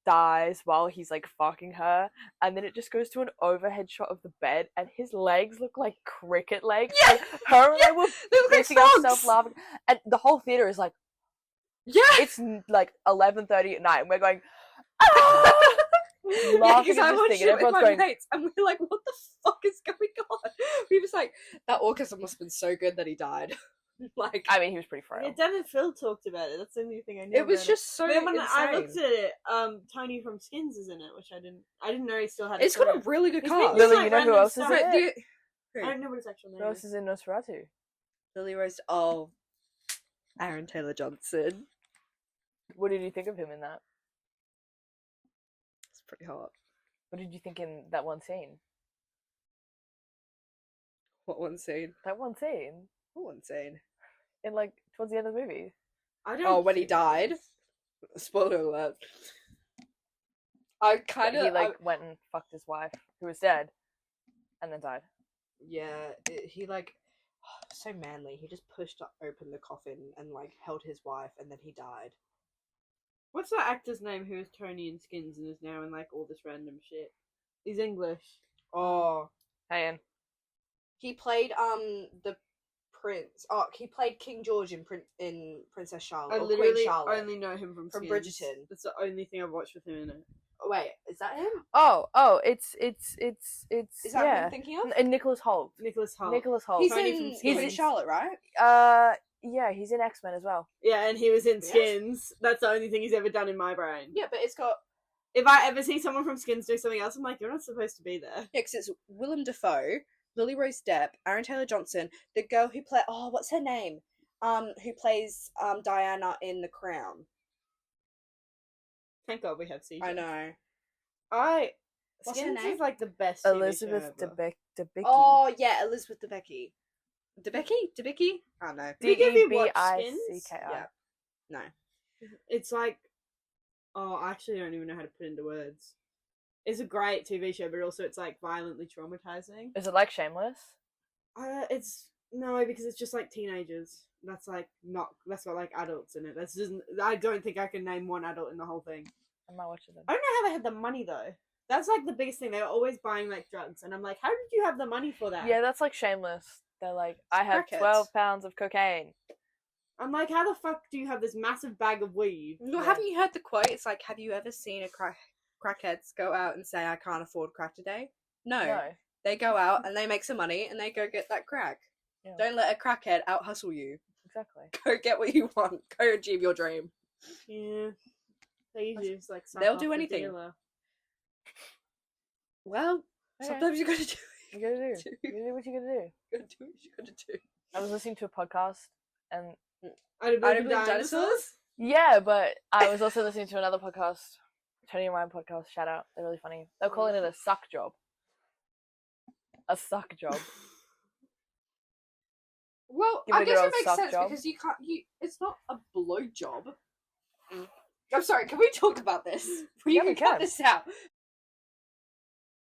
dies while he's like fucking her, and then it just goes to an overhead shot of the bed, and his legs look like cricket legs. Yeah, And her and I were They look like pissing ourselves frogs. laughing, and the whole theater is like, Yeah. it's like 11:30 at night, and we're going, ah! Yeah, laughing because at I this watched thing, it and with everyone's my going, mates, and we were like, "What the fuck is going on?" We was like, "That orchestra must have been so good that he died." Like, I mean, he was pretty frail. Yeah, Dan and Phil talked about it. That's the only thing I knew. it was about just so But then when insane. I looked at it, Tony from Skins is in it, which I didn't know he still had. It's got a career. really good He's cast. been doing, Lily, like, you know who random else is stuff. in But it? I don't know what his actual name Who else is. is in Nosferatu? Lily Rose. Oh, Aaron Taylor Johnson. What did you think of him in that? It's pretty hot. What did you think in that one scene? What one scene? That one scene? What one scene? In like towards the end of the movie. I don't. Oh, when he think- died. Spoiler alert. I kind of He like went and fucked his wife, who was dead, and then died. yeah. He like so manly. He just pushed open the coffin and like held his wife, and then he died. What's that actor's name who was Tony in Skins and is now in like all this random shit? He's English. Oh, Hey, Ian. he played the prince. Oh, he played King George in Princess Charlotte. I or Queen literally Charlotte. only know him from From Skins. Bridgerton. That's the only thing I've watched with him in it. Wait, is that him? It's Is that yeah. who I'm thinking of? And Nicholas Hoult. Nicholas Hoult. Nicholas Hoult. He's Tony in from he's Skins. in Charlotte, right? Yeah, he's in X-Men as well. Yeah, and he was in Yes. Skins. That's the only thing he's ever done in my brain. Yeah, but it's got If I ever see someone from Skins do something else, I'm like, you're not supposed to be there. yeah, 'cause it's Willem Dafoe, Lily Rose Depp, Aaron Taylor Johnson, the girl who what's her name? Who plays Diana in The Crown. Thank God we have CJ. I know. What's her Skins name? is like the best TV Elizabeth show ever. Debicki. Oh yeah, Elizabeth Debicki. Debicki? I don't know. Did you ever watch Debicki. Yeah. No. It's like, I actually don't even know how to put it into words. It's a great TV show, but also it's like violently traumatizing. Is it like Shameless? It's no, because it's just like teenagers. That's like that's got like adults in it. That's just, I don't think I can name one adult in the whole thing. I might watch it then. I don't know how they had the money though. That's like the biggest thing. They were always buying like drugs, and I'm like, how did you have the money for that? Yeah, that's like Shameless. They're like, I have Crackheads. 12 pounds of cocaine. I'm like, how the fuck do you have this massive bag of weed? No, Yeah. haven't you heard the quote? It's like, have you ever seen a crackheads go out and say, I can't afford crack today? No. They go out and they make some money and they go get that crack. Yeah. Don't let a crackhead out hustle you. Exactly. Go get what you want. Go achieve your dream. Yeah. They usually just like suck They'll off do the anything. dealer. Well, Okay. sometimes you gotta do You gotta do. You gotta do what you gotta do. You gotta do what you gotta do. I was listening to a podcast and I don't I don't believe believe dinosaurs. yeah, but I was also listening to another podcast, Tony and Ryan podcast. Shout out, they're really funny. They're calling it a suck job. A suck job. Well, Give I a guess girl it a makes suck sense job. because you can't. It's not a blow job. I'm sorry. Can we talk about this? Yeah, You we can cut can. this out.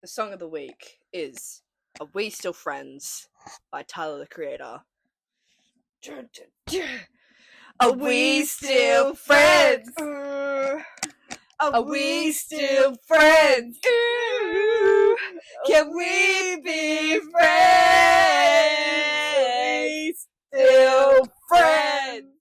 The song of the week is "Are We Still Friends" by Tyler the Creator. Are we still friends? Are we still friends? Ooh, can we be friends? Still friends?